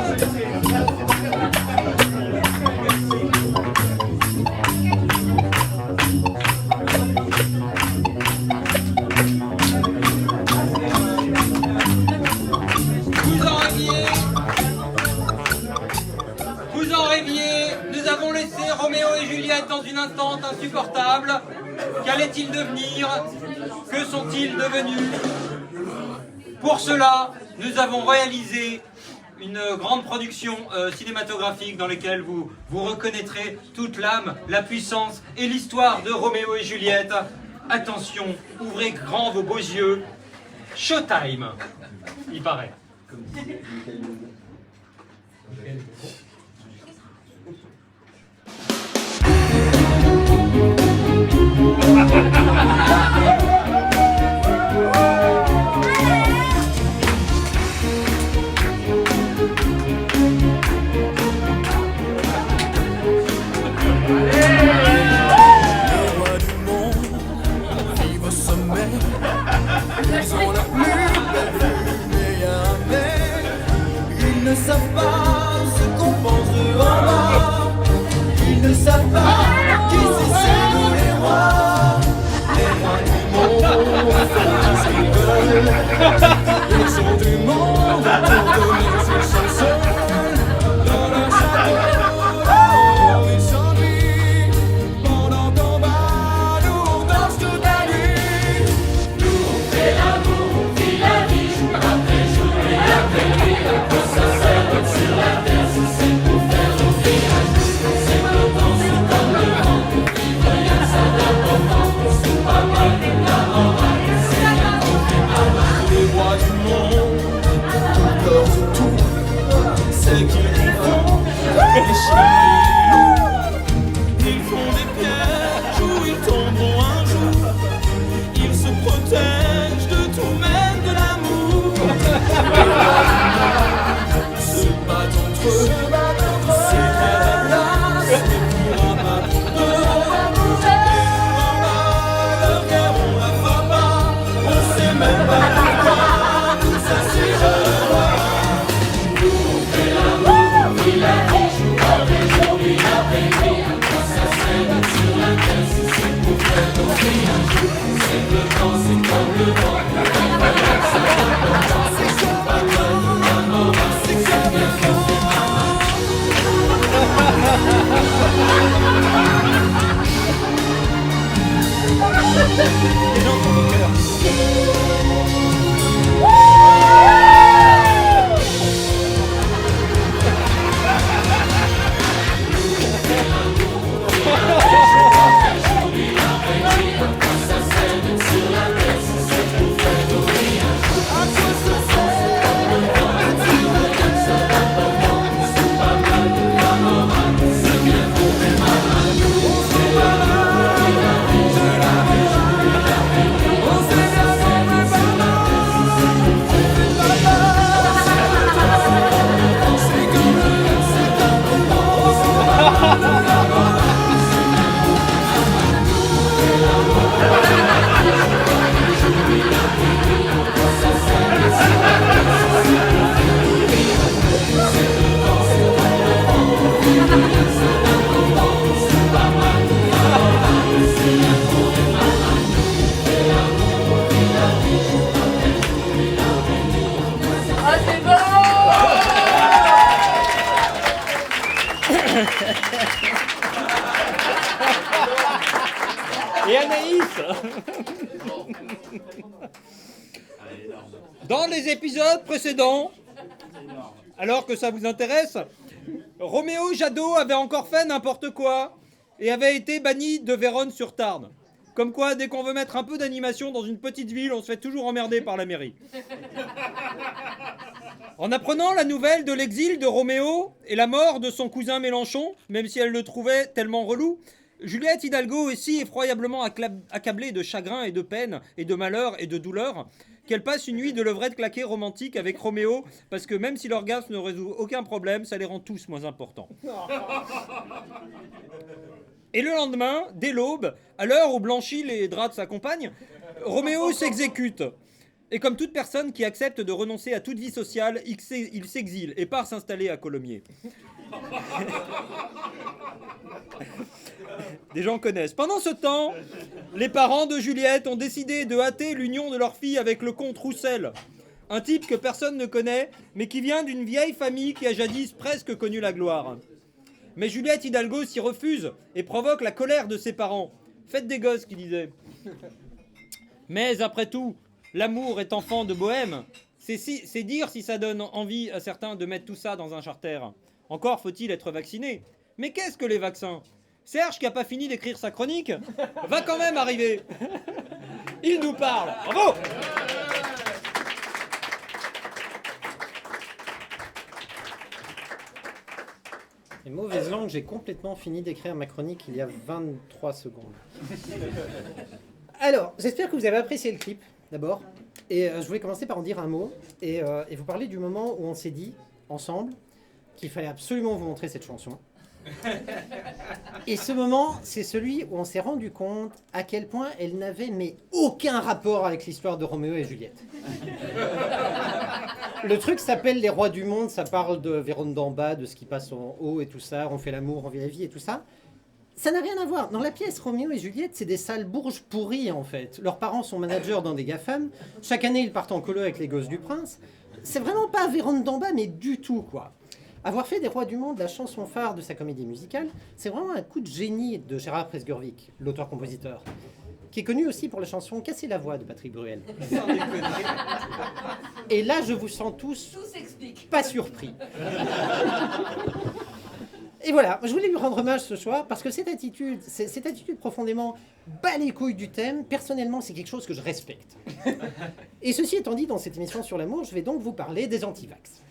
Vous en rêviez, nous avons laissé Roméo et Juliette dans une attente insupportable. Qu'allait-il devenir? Que sont-ils devenus? Pour cela, nous avons réalisé une grande production cinématographique dans laquelle vous reconnaîtrez toute l'âme, la puissance et l'histoire de Roméo et Juliette. Attention, ouvrez grand vos beaux yeux. Showtime, il paraît. Ils ne savent pas ce qu'on pense de en bas. Ils ne savent pas qu'ici c'est nous les rois. Les rois du monde font ce qu'ils veulent. Ils sont du monde pour donner ses chansons. Dans leur château, ils s'ennuient. Pendant qu'on bat, nous on danse toute la nuit. Nous on fait l'amour, on vit la vie, jour après jour et après nuit. Ça s'arrête sur la terre, si c'est pour faire nos villages. C'est le temps, c'est comme le vent. Vivre rien, ça d'important. C'est pas mal, la morale. C'est rien qu'on fait pas mal. Les rois du monde, tout leur tout, c'est qu'ils confondent les chiens. Ils font des pièges où ils tomberont un jour. Ils se protègent de tout, même de l'amour. Se battent entre eux, c'est à la place, mais pour un mal pour deux. Et pour un mal, leur guerre on la fera pas. On sait même pas pourquoi, tout ça c'est je vois. Nous on fait l'amour, on vit la vie, jour après jour, nuit après nuit. Quand ça s'aime sur la terre, si c'est pour faire nos vies un jour. C'est le temps, c'est comme le vent. Ça d'important, c'est pas mal, la morale, c'est comme le vent. Ah, c'est bon! Et Anaïs. Dans les épisodes précédents, alors que ça vous intéresse, Roméo Jadot avait encore fait n'importe quoi et avait été banni de Vérone-sur-Tarn. Comme quoi, dès qu'on veut mettre un peu d'animation dans une petite ville, on se fait toujours emmerder par la mairie. En apprenant la nouvelle de l'exil de Roméo et la mort de son cousin Mélenchon, même si elle le trouvait tellement relou, Juliette Hidalgo est si effroyablement accablée de chagrin et de peine et de malheur et de douleur qu'elle passe une nuit de levrette claquée romantique avec Roméo parce que même si l'orgasme ne résout aucun problème, ça les rend tous moins importants. Et le lendemain, dès l'aube, à l'heure où blanchit les draps de sa compagne, Roméo s'exécute. Et comme toute personne qui accepte de renoncer à toute vie sociale, il s'exile et part s'installer à Colomiers. Des gens connaissent. Pendant ce temps, les parents de Juliette ont décidé de hâter l'union de leur fille avec le comte Roussel, un type que personne ne connaît, mais qui vient d'une vieille famille qui a jadis presque connu la gloire. Mais Juliette Hidalgo s'y refuse et provoque la colère de ses parents. Faites des gosses, qui disaient. Mais après tout, l'amour est enfant de bohème. C'est dire si ça donne envie à certains de mettre tout ça dans un charter. Encore faut-il être vacciné. Mais qu'est-ce que les vaccins ? Serge, qui n'a pas fini d'écrire sa chronique, va quand même arriver. Il nous parle. Bravo ! Et mauvaise langue, j'ai complètement fini d'écrire ma chronique il y a 23 secondes. Alors, j'espère que vous avez apprécié le clip, d'abord. Et je voulais commencer par en dire un mot et vous parler du moment où on s'est dit, ensemble, qu'il fallait absolument vous montrer cette chanson. Et ce moment, c'est celui où on s'est rendu compte à quel point elle n'avait mais aucun rapport avec l'histoire de Roméo et Juliette. Le truc s'appelle Les Rois du Monde, ça parle de Vérone d'en bas, de ce qui passe en haut et tout ça, on fait l'amour, on vit la vie et tout ça. Ça n'a rien à voir. Dans la pièce, Roméo et Juliette, c'est des sales bourges pourries en fait. Leurs parents sont managers dans des GAFAM, chaque année ils partent en colo avec les gosses du prince. C'est vraiment pas Vérone d'en bas, mais du tout quoi. Avoir fait des Rois du Monde la chanson phare de sa comédie musicale, c'est vraiment un coup de génie de Gérard Presgurvic, l'auteur-compositeur, qui est connu aussi pour la chanson Casser la voix de Patrick Bruel. Et là, je vous sens tous pas surpris. Et voilà, je voulais lui rendre hommage ce soir parce que cette attitude profondément bas les couilles du thème, personnellement, c'est quelque chose que je respecte. Et ceci étant dit, dans cette émission sur l'amour, je vais donc vous parler des antivax.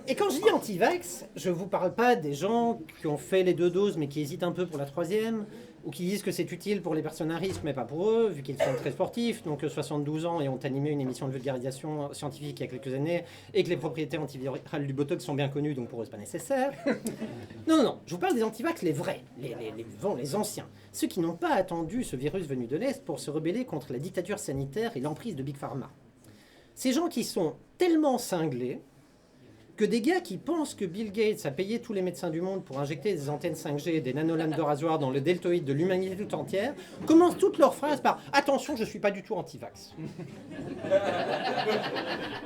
Et quand je dis anti-vax, je ne vous parle pas des gens qui ont fait les 2 doses mais qui hésitent un peu pour la 3e, ou qui disent que c'est utile pour les personnes à risque mais pas pour eux, vu qu'ils sont très sportifs, donc 72 ans et ont animé une émission de vulgarisation scientifique il y a quelques années, et que les propriétés antivirales du Botox sont bien connues, donc pour eux c'est pas nécessaire. Non, je vous parle des anti-vax, les vrais, les anciens, ceux qui n'ont pas attendu ce virus venu de l'Est pour se rebeller contre la dictature sanitaire et l'emprise de Big Pharma. Ces gens qui sont tellement cinglés que des gars qui pensent que Bill Gates a payé tous les médecins du monde pour injecter des antennes 5G et des nanolames de rasoir dans le deltoïde de l'humanité tout entière, commencent toutes leurs phrases par « Attention, je ne suis pas du tout anti-vax.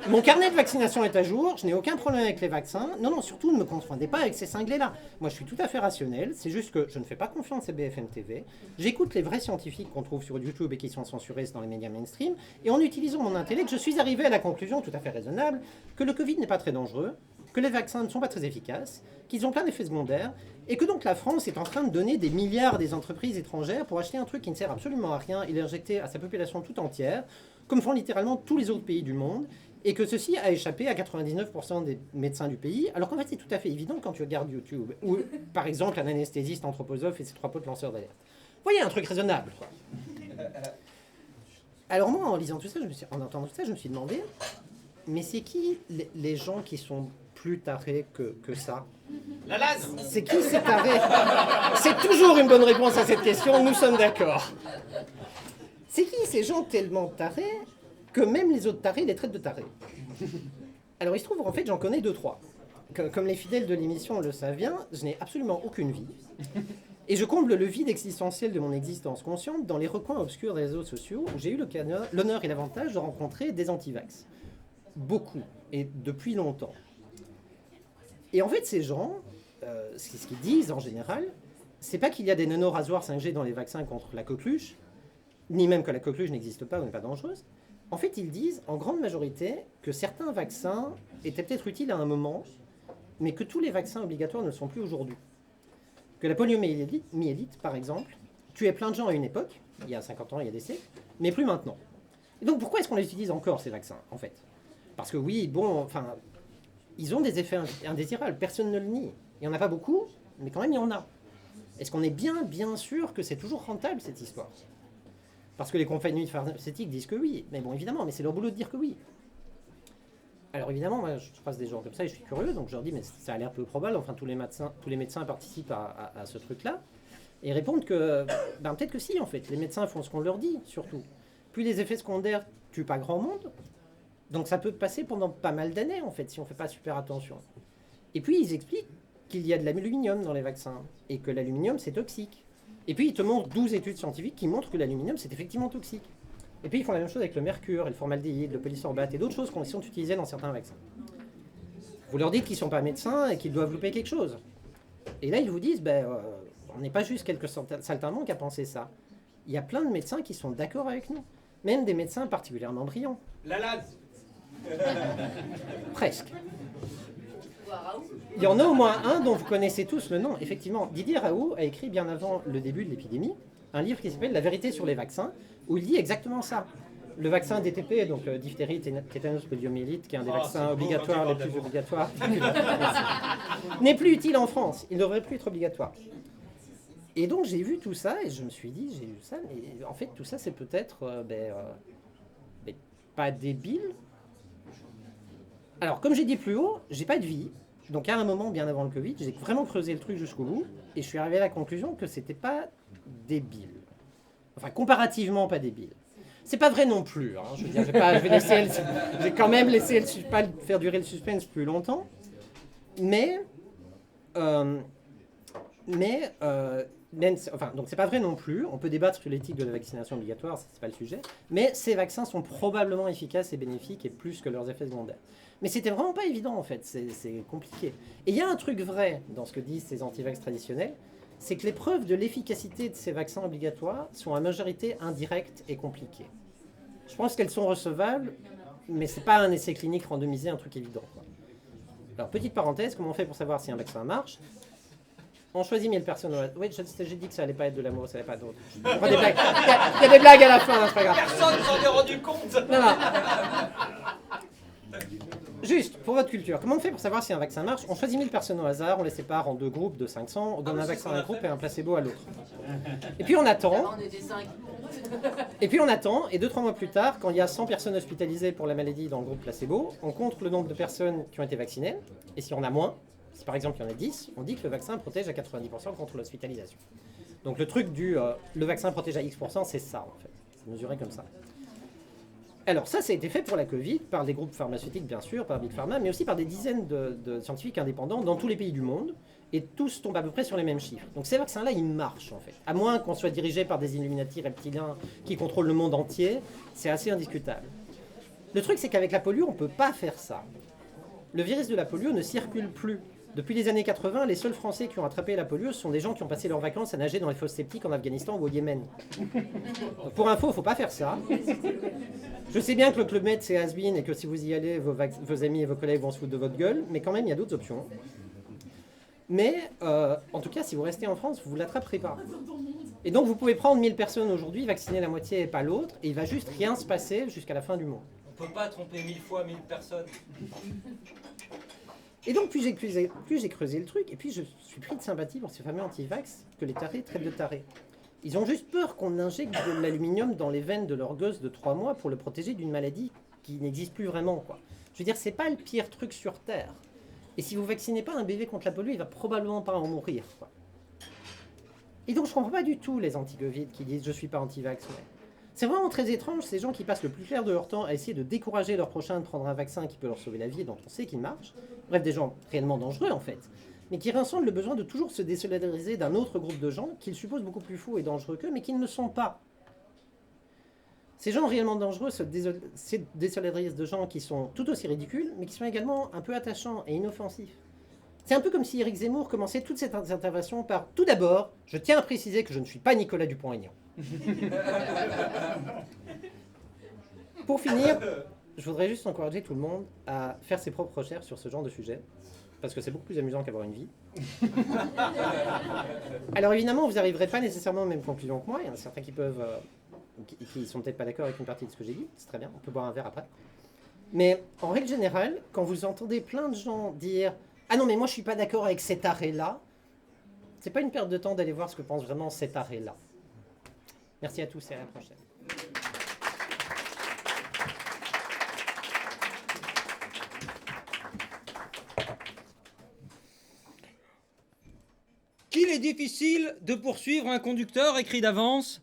Mon carnet de vaccination est à jour, je n'ai aucun problème avec les vaccins. Non, surtout ne me confondez pas avec ces cinglés-là. Moi, je suis tout à fait rationnel, c'est juste que je ne fais pas confiance à BFM TV. J'écoute les vrais scientifiques qu'on trouve sur YouTube et qui sont censurés dans les médias mainstream. Et en utilisant mon intellect, je suis arrivé à la conclusion tout à fait raisonnable que le Covid n'est pas très dangereux, que les vaccins ne sont pas très efficaces, qu'ils ont plein d'effets secondaires, et que donc la France est en train de donner des milliards à des entreprises étrangères pour acheter un truc qui ne sert absolument à rien et l'injecter à sa population tout entière, comme font littéralement tous les autres pays du monde, et que ceci a échappé à 99% des médecins du pays, alors qu'en fait c'est tout à fait évident quand tu regardes YouTube, ou par exemple un anesthésiste anthroposophe et ses 3 potes lanceurs d'alerte. Vous voyez, un truc raisonnable. Alors moi, en lisant tout ça, en entendant tout ça, je me suis demandé, mais c'est qui les gens qui sont plus tarés que ça? La lasse. C'est qui ces tarés? C'est toujours une bonne réponse à cette question, nous sommes d'accord. C'est qui ces gens tellement tarés que même les autres tarés les traitent de tarés? Alors il se trouve, en fait, j'en connais 2-3. Comme les fidèles de l'émission le savent bien, je n'ai absolument aucune vie. Et je comble le vide existentiel de mon existence consciente dans les recoins obscurs des réseaux sociaux où j'ai eu l'honneur et l'avantage de rencontrer des antivax. Beaucoup, et depuis longtemps. Et en fait, ces gens, ce qu'ils disent en général, c'est pas qu'il y a des nanorasoirs 5G dans les vaccins contre la coqueluche, ni même que la coqueluche n'existe pas ou n'est pas dangereuse. En fait, ils disent, en grande majorité, que certains vaccins étaient peut-être utiles à un moment, mais que tous les vaccins obligatoires ne le sont plus aujourd'hui. que la poliomyélite, par exemple, tuait plein de gens à une époque, il y a 50 ans, il y a des siècles, mais plus maintenant. Et donc pourquoi est-ce qu'on les utilise encore, ces vaccins, en fait? Parce que oui, bon, enfin, ils ont des effets indésirables, personne ne le nie. Il n'y en a pas beaucoup, mais quand même il y en a. Est-ce qu'on est bien sûr que c'est toujours rentable, cette histoire? Parce que les compagnies pharmaceutiques disent que oui, mais bon, évidemment, mais c'est leur boulot de dire que oui. Alors évidemment, moi, je passe des gens comme ça et je suis curieux, donc je leur dis, mais ça a l'air peu probable, enfin tous les médecins participent à ce truc-là, et répondent que, ben, peut-être que si, en fait, les médecins font ce qu'on leur dit, surtout. Puis les effets secondaires tuent pas grand monde, donc ça peut passer pendant pas mal d'années, en fait, si on fait pas super attention. Et puis ils expliquent qu'il y a de l'aluminium dans les vaccins, et que l'aluminium, c'est toxique. Et puis ils te montrent 12 études scientifiques qui montrent que l'aluminium, c'est effectivement toxique. Et puis ils font la même chose avec le mercure, et le formaldéhyde, le polysorbate et d'autres choses qui sont utilisées dans certains vaccins. Vous leur dites qu'ils ne sont pas médecins et qu'ils doivent louper quelque chose. Et là, ils vous disent, on n'est pas juste quelques saltimbanques à penser ça. Il y a plein de médecins qui sont d'accord avec nous. Même des médecins particulièrement brillants. Lalas. Presque. Il y en a au moins un dont vous connaissez tous le nom. Effectivement, Didier Raoult a écrit bien avant le début de l'épidémie un livre qui s'appelle « La vérité sur les vaccins », où il dit exactement ça. Le vaccin DTP, donc diphtérie, tétanos, poliomyélite, qui est un des vaccins obligatoires, les plus obligatoires, n'est plus utile en France. Il ne devrait plus être obligatoire. Et donc j'ai vu tout ça et je me suis dit, j'ai lu ça, mais en fait tout ça c'est peut-être pas débile. Alors comme j'ai dit plus haut, j'ai pas de vie. Donc à un moment, bien avant le Covid, j'ai vraiment creusé le truc jusqu'au bout et je suis arrivé à la conclusion que c'était pas débile. Enfin, comparativement pas débile. C'est pas vrai non plus. Hein. Je veux dire, j'ai quand même laissé pas faire durer le suspense plus longtemps. Mais donc c'est pas vrai non plus. On peut débattre sur l'éthique de la vaccination obligatoire, c'est pas le sujet. Mais ces vaccins sont probablement efficaces et bénéfiques et plus que leurs effets secondaires. Mais c'était vraiment pas évident en fait, c'est compliqué. Et il y a un truc vrai dans ce que disent ces anti-vax traditionnels, c'est que les preuves de l'efficacité de ces vaccins obligatoires sont à majorité indirectes et compliquées. Je pense qu'elles sont recevables, mais c'est pas un essai clinique randomisé, un truc évident, quoi. Alors petite parenthèse, comment on fait pour savoir si un vaccin marche? On choisit 1000 personnes. Oui, j'ai dit que ça allait pas être de l'amour, ça allait pas d'autre. Il y a des blagues à la fin, hein, c'est pas grave. Personne s'en est rendu compte. Non. Juste, pour votre culture, comment on fait pour savoir si un vaccin marche? On choisit 1000 personnes au hasard, on les sépare en deux groupes de 500, on donne un vaccin à un groupe et un placebo à l'autre. Et puis on attend. Et 2-3 mois plus tard, quand il y a 100 personnes hospitalisées pour la maladie dans le groupe placebo, on compte le nombre de personnes qui ont été vaccinées, et si on a moins, si par exemple il y en a 10, on dit que le vaccin protège à 90% contre l'hospitalisation. Donc le truc le vaccin protège à X%, c'est ça en fait, c'est mesuré comme ça. Alors ça a été fait pour la Covid, par des groupes pharmaceutiques bien sûr, par Big Pharma, mais aussi par des dizaines de scientifiques indépendants dans tous les pays du monde, et tous tombent à peu près sur les mêmes chiffres. Donc ces vaccins-là, ils marchent en fait. À moins qu'on soit dirigé par des Illuminati reptiliens qui contrôlent le monde entier, c'est assez indiscutable. Le truc, c'est qu'avec la polio, on ne peut pas faire ça. Le virus de la polio ne circule plus. Depuis les années 80, les seuls Français qui ont attrapé la polio sont des gens qui ont passé leurs vacances à nager dans les fosses septiques en Afghanistan ou au Yémen. Donc pour info, il ne faut pas faire ça. Je sais bien que le Club Med c'est has-been et que si vous y allez, vos amis et vos collègues vont se foutre de votre gueule, mais quand même il y a d'autres options. Mais en tout cas, si vous restez en France, vous ne l'attraperez pas. Et donc vous pouvez prendre 1000 personnes aujourd'hui, vacciner la moitié et pas l'autre, et il va juste rien se passer jusqu'à la fin du monde. On peut pas tromper 1000 fois 1000 personnes. Et donc plus j'ai creusé le truc, et puis je suis pris de sympathie pour ces fameux anti-vax que les tarés traitent de tarés. Ils ont juste peur qu'on injecte de l'aluminium dans les veines de leur gosse de 3 mois pour le protéger d'une maladie qui n'existe plus vraiment, quoi. Je veux dire, c'est pas le pire truc sur Terre. Et si vous vaccinez pas un bébé contre la polio, il va probablement pas en mourir, quoi. Et donc je comprends pas du tout les anti-Covid qui disent « je suis pas anti-vax ». C'est vraiment très étrange, ces gens qui passent le plus clair de leur temps à essayer de décourager leurs prochains de prendre un vaccin qui peut leur sauver la vie et dont on sait qu'il marche. Bref, des gens réellement dangereux en fait, mais qui ressentent le besoin de toujours se désolidariser d'un autre groupe de gens qu'ils supposent beaucoup plus fous et dangereux qu'eux, mais qui ne le sont pas. Ces gens réellement dangereux se désolidarisent de gens qui sont tout aussi ridicules, mais qui sont également un peu attachants et inoffensifs. C'est un peu comme si Éric Zemmour commençait toute cette intervention par « Tout d'abord, je tiens à préciser que je ne suis pas Nicolas Dupont-Aignan. » Pour finir, je voudrais juste encourager tout le monde à faire ses propres recherches sur ce genre de sujet. parce que c'est beaucoup plus amusant qu'avoir une vie. Alors évidemment, vous n'arriverez pas nécessairement aux mêmes conclusions que moi. Il y en a certains qui peuvent, qui sont peut-être pas d'accord avec une partie de ce que j'ai dit. C'est très bien, on peut boire un verre après. Mais en règle générale, quand vous entendez plein de gens dire « Ah non, mais moi je suis pas d'accord avec cet arrêt-là », c'est pas une perte de temps d'aller voir ce que pense vraiment cet arrêt-là. Merci à tous et à la prochaine. Qu'il est difficile de poursuivre un conducteur écrit d'avance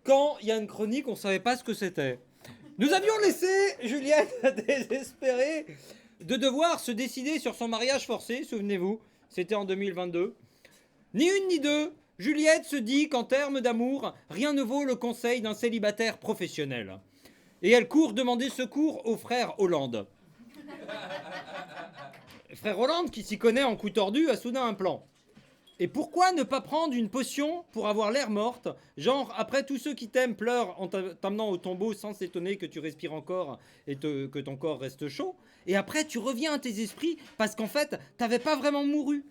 quand il y a une chronique, on ne savait pas ce que c'était. Nous avions laissé Juliette désespérée de devoir se décider sur son mariage forcé, souvenez-vous, c'était en 2022. Ni une ni deux, Juliette se dit qu'en termes d'amour, rien ne vaut le conseil d'un célibataire professionnel. Et elle court demander secours au frère Hollande. Frère Hollande, qui s'y connaît en coup tordu, a soudain un plan. Et pourquoi ne pas prendre une potion pour avoir l'air morte? Genre, après tous ceux qui t'aiment pleurent en t'amenant au tombeau sans s'étonner que tu respires encore et que ton corps reste chaud. Et après, tu reviens à tes esprits parce qu'en fait, t'avais pas vraiment mouru.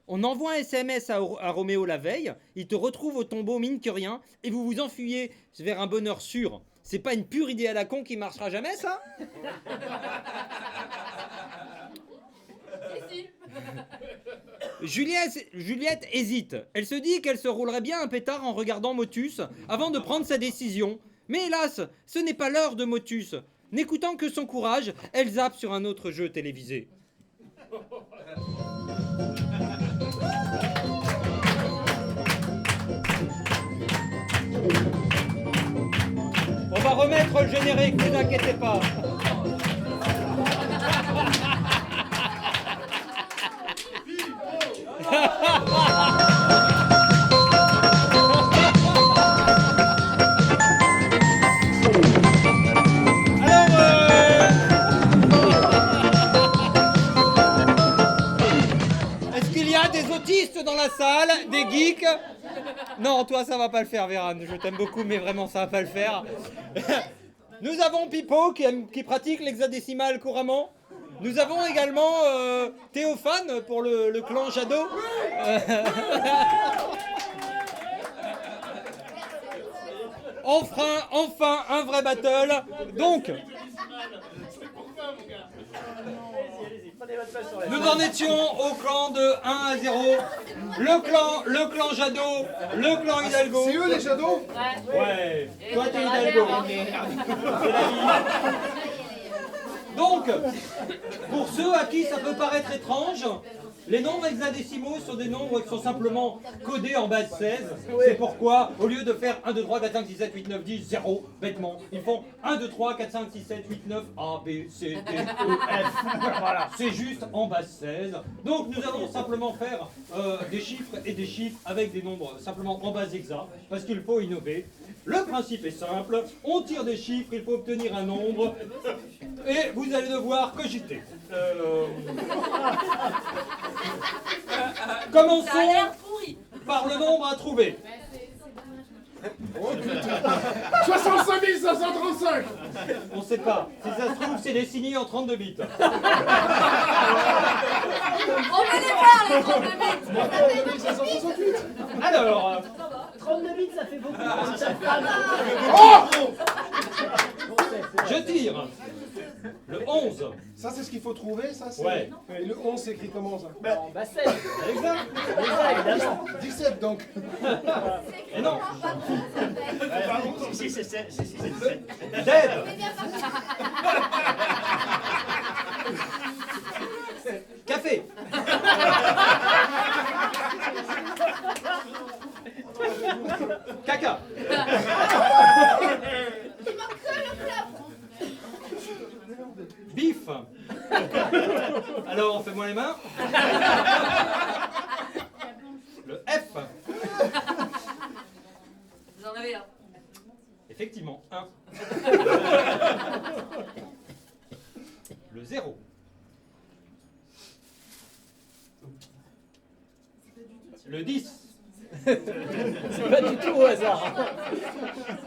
On envoie un SMS à Roméo la veille, il te retrouve au tombeau mine que rien, et vous vous enfuyez vers un bonheur sûr. C'est pas une pure idée à la con qui marchera jamais, ça? Juliette hésite. Elle se dit qu'elle se roulerait bien un pétard en regardant Motus avant de prendre sa décision. Mais hélas, ce n'est pas l'heure de Motus. N'écoutant que son courage, elle zappe sur un autre jeu télévisé. On va remettre le générique, ne vous inquiétez pas. Est-ce qu'il y a des autistes dans la salle, des geeks? Non, toi ça va pas le faire, Vérane. Je t'aime beaucoup, mais vraiment ça va pas le faire. Nous avons Pipo qui pratique l'hexadécimal couramment. Nous avons également Théophane pour le clan Jadot. Enfin un vrai battle. Donc, nous en étions au clan de 1 à 0. Le clan Jadot, le clan Hidalgo. C'est eux les Jadot? Ouais. Toi t'es Hidalgo. C'est la vie. Donc, pour ceux à qui ça peut paraître étrange, les nombres hexadécimaux sont des nombres qui sont simplement codés en base 16. C'est pourquoi, au lieu de faire 1, 2, 3, 4, 5, 6, 7, 8, 9, 10, 0, bêtement, ils font 1, 2, 3, 4, 5, 6, 7, 8, 9, A, B, C, D, E, F. Voilà, c'est juste en base 16. Donc nous allons simplement faire des chiffres et des chiffres avec des nombres simplement en base hexa, parce qu'il faut innover. Le principe est simple, on tire des chiffres, il faut obtenir un nombre, et vous allez devoir cogiter. Commençons par le nombre à trouver. 65 535. On sait pas. Si ça se trouve, c'est désigné en 32 bits. On va les voir, les 32 bits. 568. Alors, 32 bits, ça fait beaucoup. je tire. Le 11. Ça c'est ce qu'il faut trouver, ça c'est. Ouais. Et le 11 c'est écrit comment ça? En bas 16. Exact. Évidemment. 17 donc. Et non. Si, c'est 7. Z. Café. Caca. Bif. Alors, fais-moi les mains. Le F. Vous en avez un. Effectivement, 1. Le 0. Le 10. C'est pas du tout au hasard.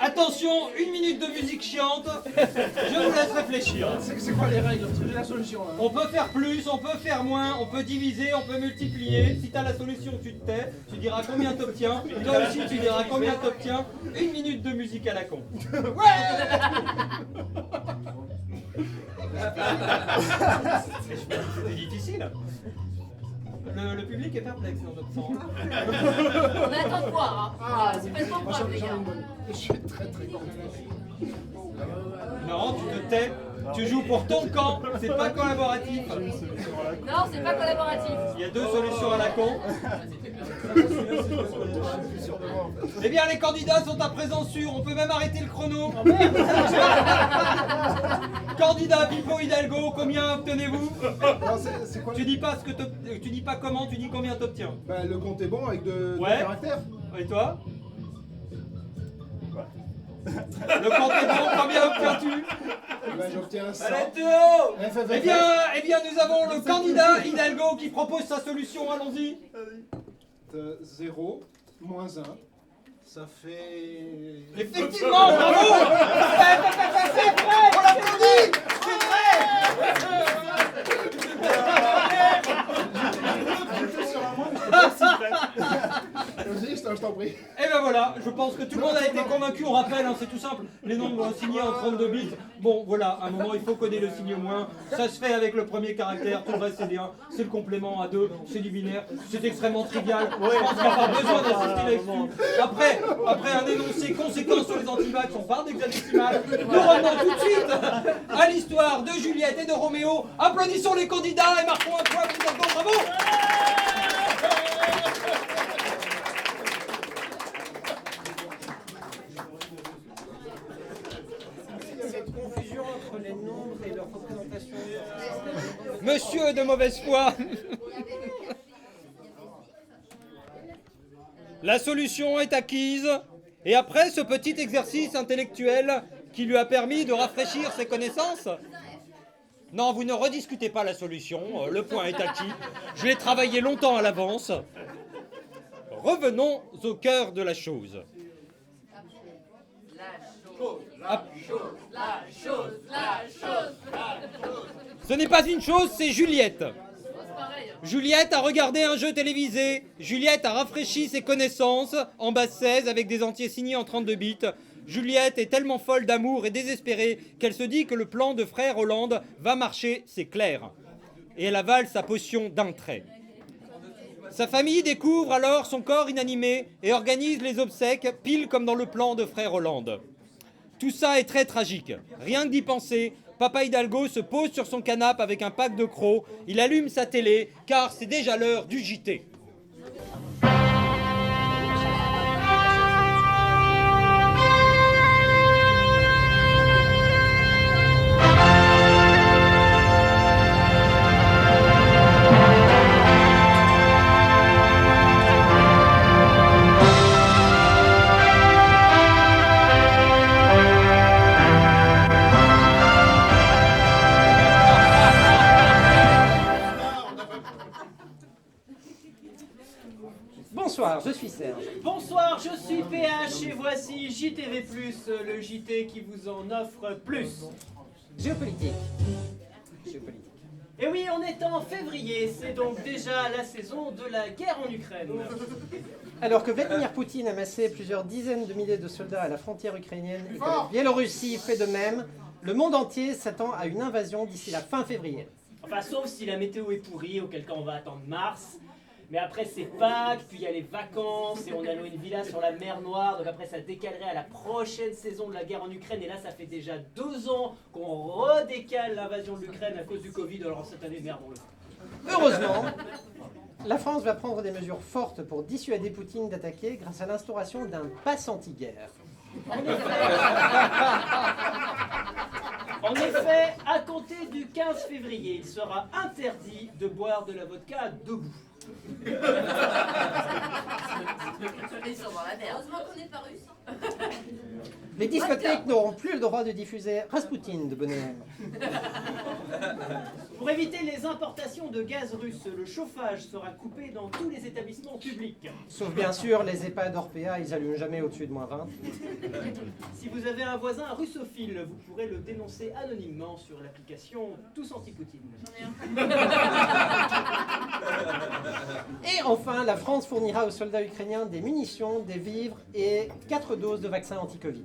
Attention, 1 minute de musique chiante. Je vous laisse réfléchir. C'est quoi les règles? J'ai la solution. Là. On peut faire plus, on peut faire moins, on peut diviser, on peut multiplier. Si t'as la solution, tu te tais, tu diras combien t'obtiens. Toi aussi, tu diras combien t'obtiens. 1 minute de musique à la con. C'est difficile. Le public est perplexe dans notre sens. On attend de voir. Hein. C'est pas trop grave, les gars. Je suis très content. Non, tu te tais. Tu joues pour ton camp. C'est pas collaboratif. Non, c'est pas collaboratif. Il y a 2 solutions à la con. Eh bien, les candidats sont à présent sûrs. On peut même arrêter le chrono. Candidat Pipo Hidalgo, combien obtenez-vous? C'est quoi Tu dis pas tu dis pas comment, tu dis combien t'obtiens. Bah, le compte est bon avec deux caractères. Et toi? Le compte est bon, combien obtiens-tu? Bah, j'obtiens 100. Allez, Théo! Eh bien, nous avons le candidat Hidalgo qui propose sa solution, allons-y. 0 moins 1. Ça fait... Effectivement, bravo! C'est vrai! On l'applaudit! C'est Je t'en prie. Et ben voilà, je pense que tout le monde a été convaincu. On rappelle, hein, c'est tout simple, les nombres signés en 32 bits. Bon, voilà, à un moment, il faut coder le signe au moins. Ça se fait avec le premier caractère, tout le reste c'est des 1. C'est le complément à 2, c'est du binaire. C'est extrêmement trivial. Je pense qu'il n'y a pas besoin d'insister là-dessus. Après un énoncé conséquent sur les antivax, on parle d'hexadécimal. Nous revenons tout de suite à l'histoire de Juliette et de Roméo. Applaudissons les candidats et marquons un point. Bravo! Cette confusion entre les nombres et leur représentation. Monsieur de mauvaise foi. La solution est acquise. Et après ce petit exercice intellectuel qui lui a permis de rafraîchir ses connaissances, non, vous ne rediscutez pas la solution, le point est acquis. Je l'ai travaillé longtemps à l'avance. Revenons au cœur de la chose. Ce n'est pas une chose, c'est Juliette. Juliette a regardé un jeu télévisé. Juliette a rafraîchi ses connaissances en base 16 avec des entiers signés en 32 bits. Juliette est tellement folle d'amour et désespérée qu'elle se dit que le plan de frère Hollande va marcher, c'est clair. Et elle avale sa potion d'un trait. Sa famille découvre alors son corps inanimé et organise les obsèques pile comme dans le plan de frère Hollande. Tout ça est très tragique. Rien que d'y penser, Papa Hidalgo se pose sur son canapé avec un pack de crocs. Il allume sa télé car c'est déjà l'heure du JT. Bonsoir, je suis Serge. Bonsoir, je suis PH et voici JTV+, le JT qui vous en offre plus. Géopolitique. Et oui, on est en février, c'est donc déjà la saison de la guerre en Ukraine. Alors que Vladimir Poutine a massé plusieurs dizaines de milliers de soldats à la frontière ukrainienne et que la Biélorussie fait de même, le monde entier s'attend à une invasion d'ici la fin février. Enfin, sauf si la météo est pourrie, auquel cas on va attendre mars. Mais après c'est Pâques, puis il y a les vacances, et on a loué une villa sur la mer Noire, donc après ça décalerait à la prochaine saison de la guerre en Ukraine, et là ça fait déjà 2 ans qu'on redécale l'invasion de l'Ukraine à cause du Covid, alors cette année merdons-le. Heureusement, la France va prendre des mesures fortes pour dissuader Poutine d'attaquer grâce à l'instauration d'un pass anti-guerre. En effet, à compter du 15 février, il sera interdit de boire de la vodka debout. Ils sont dans la merde. Heureusement qu'on n'est pas russe. Les discothèques n'auront plus le droit de diffuser Rasputin de Bonnet. Pour éviter les importations de gaz russe, le chauffage sera coupé dans tous les établissements publics. Sauf bien sûr les EHPAD Orpea, ils allument jamais au-dessus de -20. Si vous avez un voisin russophile, vous pourrez le dénoncer anonymement sur l'application Tous Anti-Poutine. Et enfin, la France fournira aux soldats ukrainiens des munitions, des vivres et 4 doses de vaccin anti-Covid.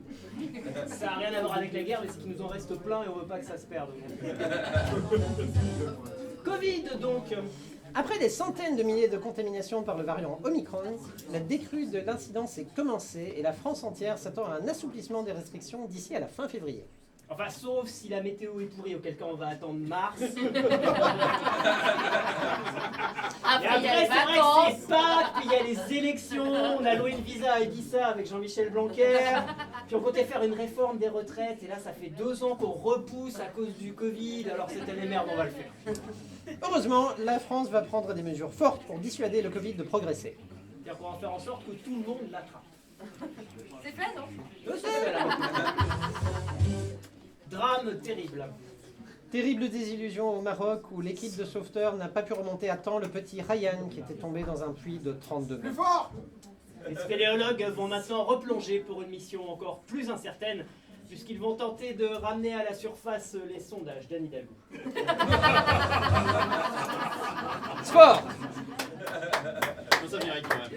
Ça n'a rien à voir avec la guerre, mais c'est qu'il nous en reste plein et on veut pas que ça se perde. Covid donc. Après des centaines de milliers de contaminations par le variant Omicron, la décrue de l'incidence est commencée et la France entière s'attend à un assouplissement des restrictions d'ici à la fin février. Enfin, sauf si la météo est pourrie, auquel cas on va attendre mars. Après, il y a les c'est vrai que vacances. c'est Pâques, puis il y a les élections, on a loué une visa à Ibiza avec Jean-Michel Blanquer, puis on comptait faire une réforme des retraites, et là ça fait 2 ans qu'on repousse à cause du Covid, alors c'était les merdes, on va le faire. Heureusement, la France va prendre des mesures fortes pour dissuader le Covid de progresser. C'est-à-dire qu'on va faire en sorte que tout le monde l'attrape. C'est fait, non? C'est fait, là. Drame terrible. Terrible désillusion au Maroc où l'équipe de sauveteurs n'a pas pu remonter à temps le petit Ryan qui était tombé dans un puits de 32 mètres. Plus fort! Les spéléologues vont maintenant replonger pour une mission encore plus incertaine, puisqu'ils vont tenter de ramener à la surface les sondages d'Anne Hidalgo. Sport. Ça mérite quand même.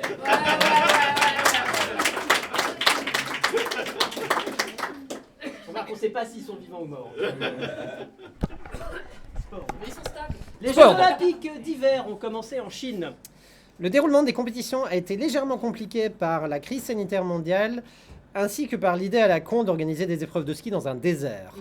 On ne sait pas s'ils sont vivants ou morts. Sport. Mais ils sont stables. Les Sport. Jeux Olympiques d'hiver ont commencé en Chine. Le déroulement des compétitions a été légèrement compliqué par la crise sanitaire mondiale ainsi que par l'idée à la con d'organiser des épreuves de ski dans un désert.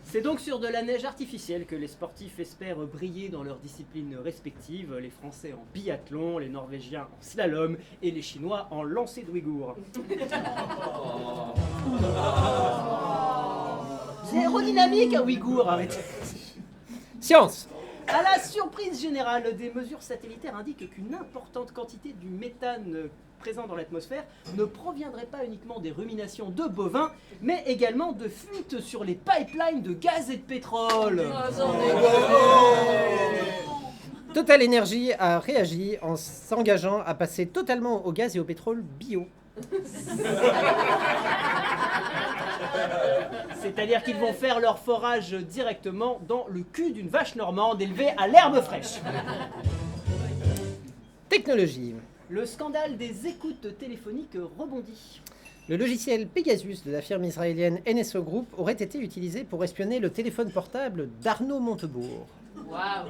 C'est donc sur de la neige artificielle que les sportifs espèrent briller dans leurs disciplines respectives, les Français en biathlon, les Norvégiens en slalom et les Chinois en lancer de Ouïghour. C'est aérodynamique un Ouïghour, arrêtez. Science. À la surprise générale, des mesures satellitaires indiquent qu'une importante quantité du méthane présent dans l'atmosphère ne proviendrait pas uniquement des ruminations de bovins, mais également de fuites sur les pipelines de gaz et de pétrole. Total Energy a réagi en s'engageant à passer totalement au gaz et au pétrole bio. C'est-à-dire qu'ils vont faire leur forage directement dans le cul d'une vache normande élevée à l'herbe fraîche. Technologie. Le scandale des écoutes téléphoniques rebondit. Le logiciel Pegasus de la firme israélienne NSO Group aurait été utilisé pour espionner le téléphone portable d'Arnaud Montebourg. Waouh.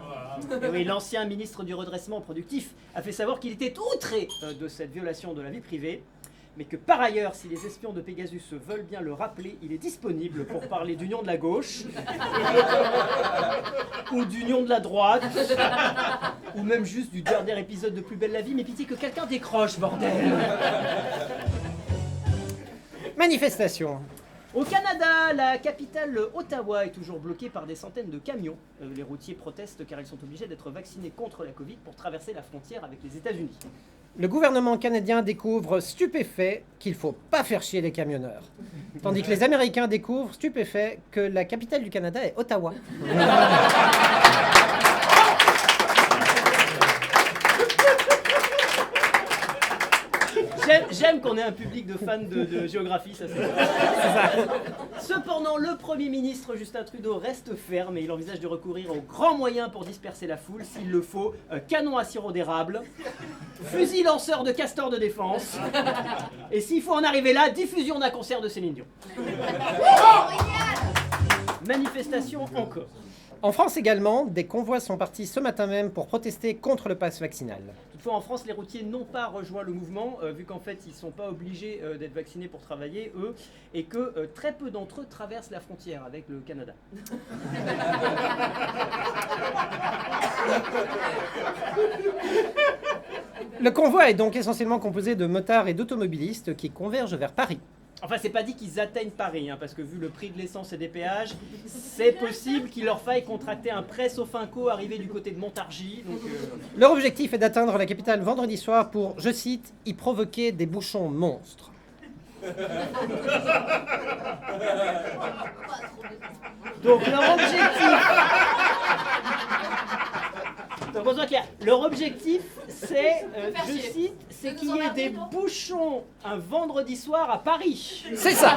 Et oui, l'ancien ministre du redressement productif a fait savoir qu'il était outré de cette violation de la vie privée, mais que par ailleurs, si les espions de Pegasus veulent bien le rappeler, il est disponible pour parler d'union de la gauche, ou d'union de la droite, ou même juste du dernier épisode de Plus belle la vie, mais pitié que quelqu'un décroche, bordel. Manifestation. Au Canada, la capitale Ottawa est toujours bloquée par des centaines de camions. Les routiers protestent car ils sont obligés d'être vaccinés contre la Covid pour traverser la frontière avec les États-Unis. Le gouvernement canadien découvre stupéfait qu'il faut pas faire chier les camionneurs. Tandis que les Américains découvrent stupéfait que la capitale du Canada est Ottawa. J'aime qu'on ait un public de fans de géographie, ça c'est ça. Cependant, le Premier ministre Justin Trudeau reste ferme et il envisage de recourir aux grands moyens pour disperser la foule, s'il le faut, canon à sirop d'érable, fusil lanceur de castor de défense, et s'il faut en arriver là, diffusion d'un concert de Céline Dion. Manifestation encore. En France également, des convois sont partis ce matin même pour protester contre le pass vaccinal. Toutefois, en France, les routiers n'ont pas rejoint le mouvement, vu qu'en fait, ils ne sont pas obligés d'être vaccinés pour travailler, eux, et que très peu d'entre eux traversent la frontière avec le Canada. Le convoi est donc essentiellement composé de motards et d'automobilistes qui convergent vers Paris. Enfin, c'est pas dit qu'ils atteignent Paris, hein, parce que vu le prix de l'essence et des péages, c'est possible qu'il leur faille contracter un prêt sauf inco arrivé du côté de Montargis. Donc, Leur objectif est d'atteindre la capitale vendredi soir pour, je cite, y provoquer des bouchons monstres. Donc leur objectif... Donc, on soit clair, leur objectif, c'est, je cite, c'est qu'il y ait des bouchons un vendredi soir à Paris. C'est ça.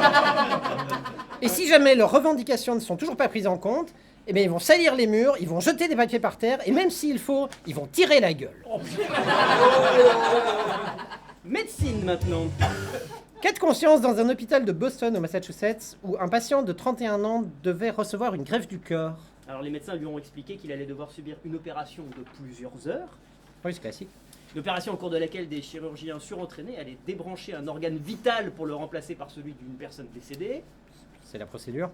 Et si jamais leurs revendications ne sont toujours pas prises en compte, eh bien, ils vont salir les murs, ils vont jeter des papiers par terre, et même s'il faut, ils vont tirer la gueule. Médecine maintenant. Cas de conscience dans un hôpital de Boston au Massachusetts où un patient de 31 ans devait recevoir une greffe du cœur. Alors les médecins lui ont expliqué qu'il allait devoir subir une opération de plusieurs heures. Oui, c'est classique. Une opération au cours de laquelle des chirurgiens surentraînés allaient débrancher un organe vital pour le remplacer par celui d'une personne décédée. C'est la procédure.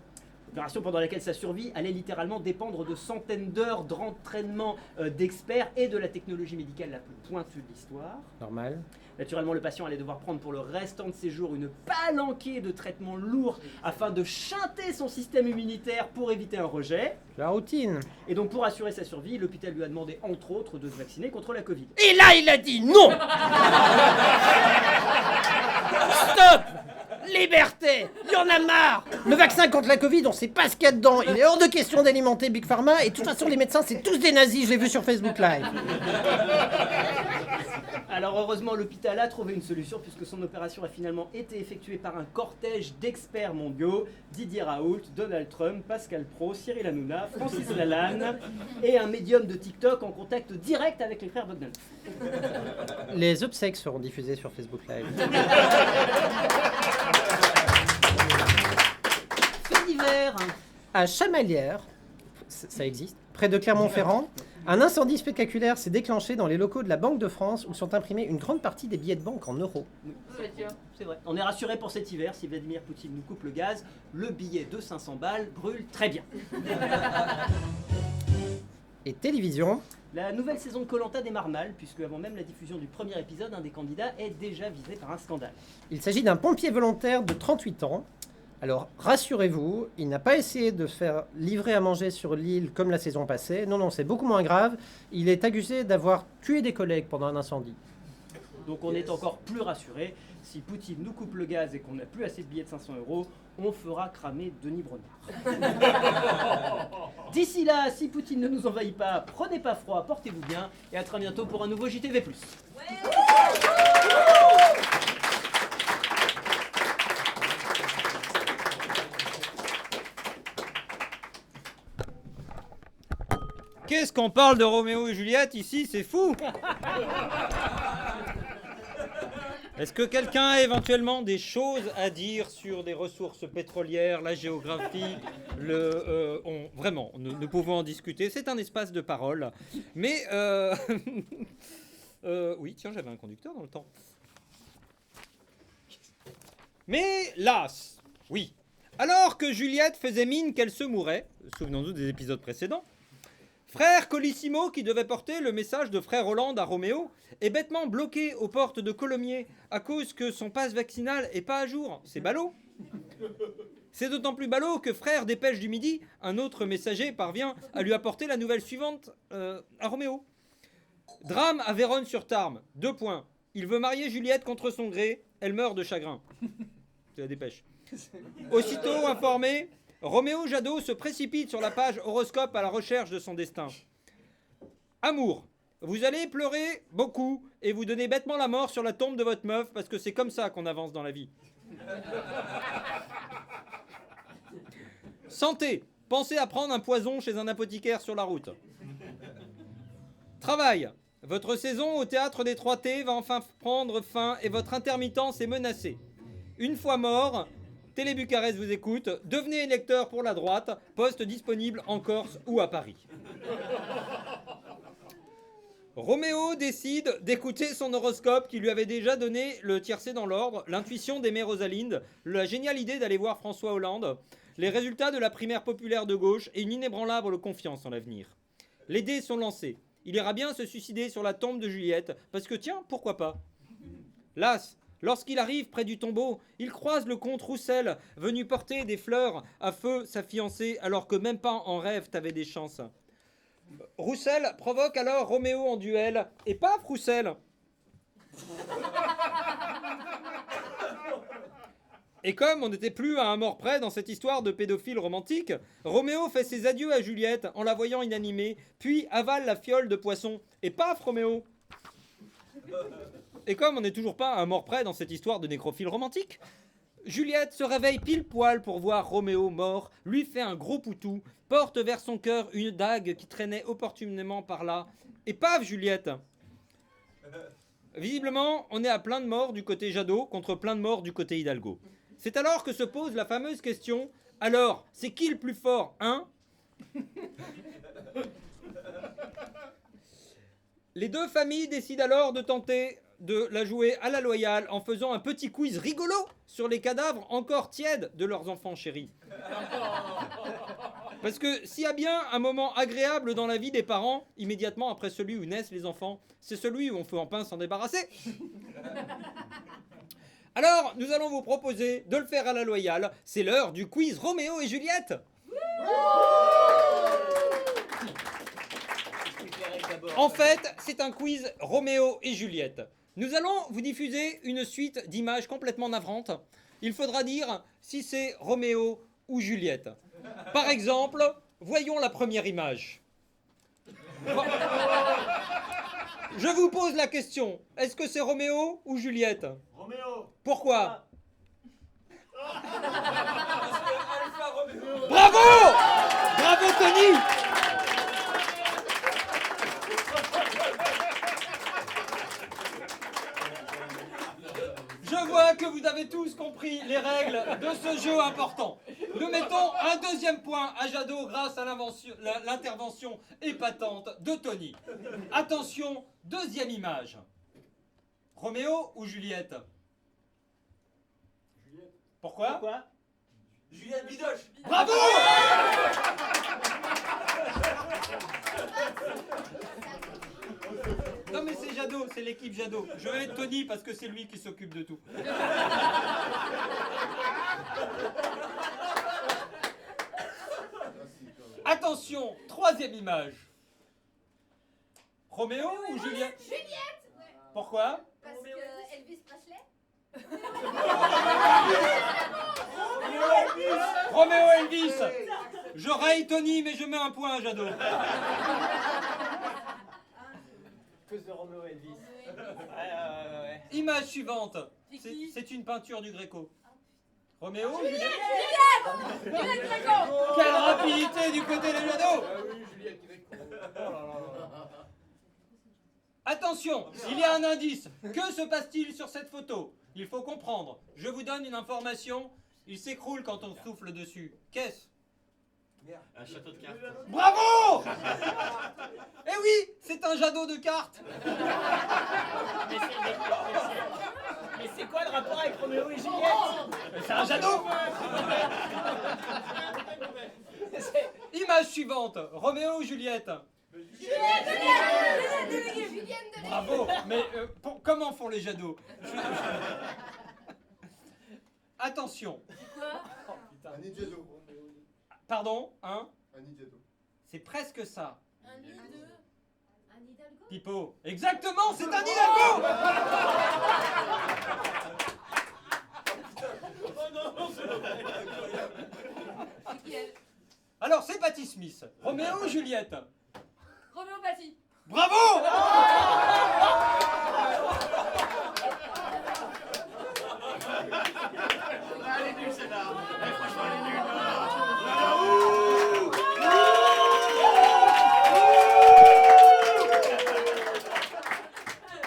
Opération pendant laquelle sa survie allait littéralement dépendre de centaines d'heures d'entraînement d'experts et de la technologie médicale la plus pointue de l'histoire. Normal. Naturellement, le patient allait devoir prendre pour le restant de ses jours une palanquée de traitements lourds afin de chanter son système immunitaire pour éviter un rejet. La routine. Et donc, pour assurer sa survie, l'hôpital lui a demandé, entre autres, de se vacciner contre la Covid. Et là, il a dit non. Stop. Liberté. Il y en a marre. Le vaccin contre la Covid, on sait pas ce qu'il y a dedans. Il est hors de question d'alimenter Big Pharma. Et de toute façon, les médecins, c'est tous des nazis. Je l'ai vu sur Facebook Live. Alors heureusement, l'hôpital a trouvé une solution puisque son opération a finalement été effectuée par un cortège d'experts mondiaux, Didier Raoult, Donald Trump, Pascal Praud, Cyril Hanouna, Francis Lalanne et un médium de TikTok en contact direct avec les frères Bogdanov. Les obsèques seront diffusés sur Facebook Live. Fait divers. À Chamalières, ça existe, près de Clermont-Ferrand, un incendie spectaculaire s'est déclenché dans les locaux de la Banque de France où sont imprimés une grande partie des billets de banque en euros. C'est vrai. On est rassuré pour cet hiver, si Vladimir Poutine nous coupe le gaz, le billet de 500 balles brûle très bien. Et télévision. La nouvelle saison de Koh-Lanta démarre mal, puisque avant même la diffusion du premier épisode, un des candidats est déjà visé par un scandale. Il s'agit d'un pompier volontaire de 38 ans. Alors, rassurez-vous, il n'a pas essayé de faire livrer à manger sur l'île comme la saison passée. Non, c'est beaucoup moins grave. Il est accusé d'avoir tué des collègues pendant un incendie. Donc on est encore plus rassuré. Si Poutine nous coupe le gaz et qu'on n'a plus assez de billets de 500 €, on fera cramer Denis Brognard. D'ici là, si Poutine ne nous envahit pas, prenez pas froid, portez-vous bien et à très bientôt pour un nouveau JTV+. Qu'est-ce qu'on parle de Roméo et Juliette ici? C'est fou. Est-ce que quelqu'un a éventuellement des choses à dire sur des ressources pétrolières, la géographie, vraiment, nous pouvons en discuter. C'est un espace de parole. Mais, oui, tiens, j'avais un conducteur dans le temps. Mais, las, oui. Alors que Juliette faisait mine qu'elle se mourait, souvenons-nous des épisodes précédents, Frère Colissimo, qui devait porter le message de Frère Hollande à Roméo, est bêtement bloqué aux portes de Colomiers à cause que son passe vaccinal est pas à jour. C'est ballot. C'est d'autant plus ballot que Frère Dépêche du Midi, un autre messager, parvient à lui apporter la nouvelle suivante à Roméo. Drame à Vérone-sur-Tarme. 2 points. Il veut marier Juliette contre son gré. Elle meurt de chagrin. C'est la Dépêche. Aussitôt informé, Roméo Jadot se précipite sur la page horoscope à la recherche de son destin. Amour, vous allez pleurer beaucoup et vous donner bêtement la mort sur la tombe de votre meuf parce que c'est comme ça qu'on avance dans la vie. Santé, pensez à prendre un poison chez un apothicaire sur la route. Travail, votre saison au théâtre des 3T va enfin prendre fin et votre intermittence est menacée. Une fois mort, Télé Bucarest vous écoute, devenez électeur pour la droite, poste disponible en Corse ou à Paris. Roméo décide d'écouter son horoscope qui lui avait déjà donné le tiercé dans l'ordre, l'intuition d'aimer Rosalinde, la géniale idée d'aller voir François Hollande, les résultats de la primaire populaire de gauche et une inébranlable confiance en l'avenir. Les dés sont lancés. Il ira bien se suicider sur la tombe de Juliette, parce que tiens, pourquoi pas? Las, lorsqu'il arrive près du tombeau, il croise le comte Roussel, venu porter des fleurs à feu sa fiancée, alors que même pas en rêve t'avais des chances. Roussel provoque alors Roméo en duel, et paf, Roussel. Et comme on n'était plus à un mort près dans cette histoire de pédophile romantique, Roméo fait ses adieux à Juliette en la voyant inanimée, puis avale la fiole de poisson. Et paf, Roméo! Et comme on n'est toujours pas à un mort près dans cette histoire de nécrophile romantique, Juliette se réveille pile poil pour voir Roméo mort, lui fait un gros poutou, porte vers son cœur une dague qui traînait opportunément par là, et paf, Juliette! Visiblement, on est à plein de morts du côté Jadot contre plein de morts du côté Hidalgo. C'est alors que se pose la fameuse question, alors, c'est qui le plus fort, hein? Les deux familles décident alors de tenter de la jouer à la loyale en faisant un petit quiz rigolo sur les cadavres encore tièdes de leurs enfants chéris. Parce que s'il y a bien un moment agréable dans la vie des parents, immédiatement après celui où naissent les enfants, c'est celui où on peut enfin s'en débarrasser. Alors, nous allons vous proposer de le faire à la loyale. C'est l'heure du quiz Roméo et Juliette. En fait, c'est un quiz Roméo et Juliette. Nous allons vous diffuser une suite d'images complètement navrantes. Il faudra dire si c'est Roméo ou Juliette. Par exemple, voyons la première image. Je vous pose la question. Est-ce que c'est Roméo ou Juliette? Roméo. Pourquoi? Bravo! Bravo Tony! Je vois que vous avez tous compris les règles de ce jeu important. Nous mettons un deuxième point à Jadot grâce à l'intervention épatante de Tony. Attention, deuxième image. Roméo ou Juliette? Juliette. Pourquoi? Juliette Bidoche. Bravo! Non mais c'est Jadot, c'est l'équipe Jadot. Je vais être Tony parce que c'est lui qui s'occupe de tout. Attention, troisième image. Roméo ou Juliette? Juliette. Pourquoi? Parce que Elvis Presley. Roméo Elvis. Je raille Tony mais je mets un point à Jadot. Cause de Roméo Elvis. Image suivante. C'est qui? C'est une peinture du Gréco. Roméo ou Juliette? Juliette Gréco. Quelle rapidité du côté des Jadot! Attention, il y a un indice. Que se passe-t-il sur cette photo? Il faut comprendre. Je vous donne une information. Il s'écroule quand on souffle dessus. Qu'est-ce? Un château de cartes. Bravo! Eh oui, c'est un Jadot de cartes. Mais c'est quoi le rapport avec Roméo et Juliette? C'est un Jadot. Image suivante. Roméo ou Juliette? Juliette. Bravo. Mais comment font les Jadots? Attention. Annie Jadot. Pardon, hein? Annie Jadot. C'est presque ça. Un Hidalgo. Pipo. Exactement, c'est un Hidalgo. Alors, c'est Patti Smith. Roméo ou Juliette? Roméo Patti. Bravo! Elle est nulle celle-là. Franchement, elle est nulle.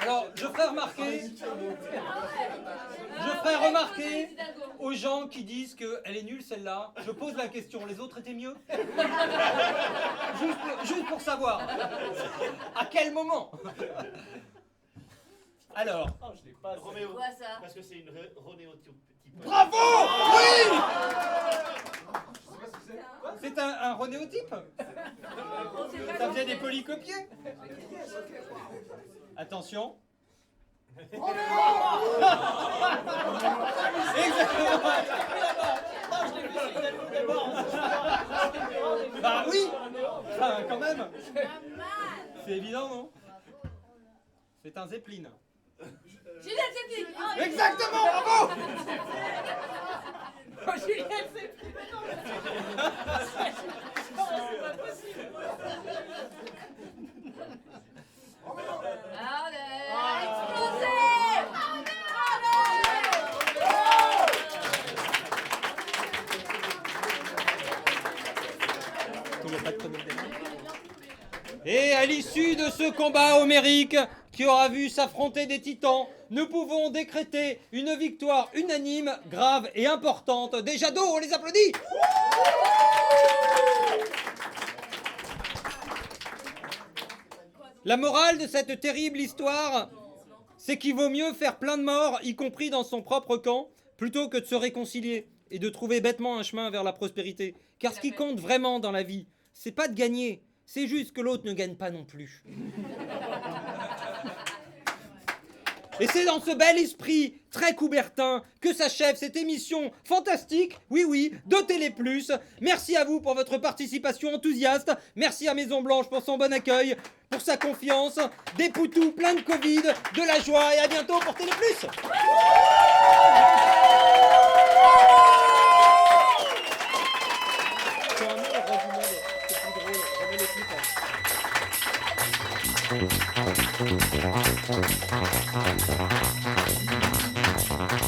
Alors, je ferai remarquer aux gens qui disent qu'elle est nulle celle-là. Je pose la question, les autres étaient mieux? Juste pour savoir. À quel moment? Alors. Oh, je l'ai pas. Roméo. Quoi ça? Parce que c'est une Ronéotype. Bravo! Oui! C'est un Ronéotype? Ça faisait des polycopiés? Attention. Exactement. Bah oui. Enfin, quand même. C'est évident, non? C'est un Zeppelin. Juliette Sépic. Exactement, bravo. Juliette Sépic. Mais non, mais c'est pas possible. Allez, explosé. Et à l'issue de ce combat homérique qui aura vu s'affronter des titans, nous pouvons décréter une victoire unanime, grave et importante des Jadot. On les applaudit. La morale de cette terrible histoire, c'est qu'il vaut mieux faire plein de morts, y compris dans son propre camp, plutôt que de se réconcilier et de trouver bêtement un chemin vers la prospérité. Car ce qui compte vraiment dans la vie, c'est pas de gagner, c'est juste que l'autre ne gagne pas non plus. Et c'est dans ce bel esprit très coubertin que s'achève cette émission fantastique, oui, de Télé+. Merci à vous pour votre participation enthousiaste. Merci à Maison Blanche pour son bon accueil, pour sa confiance. Des poutous plein de Covid, de la joie et à bientôt pour Télé+. Thank you.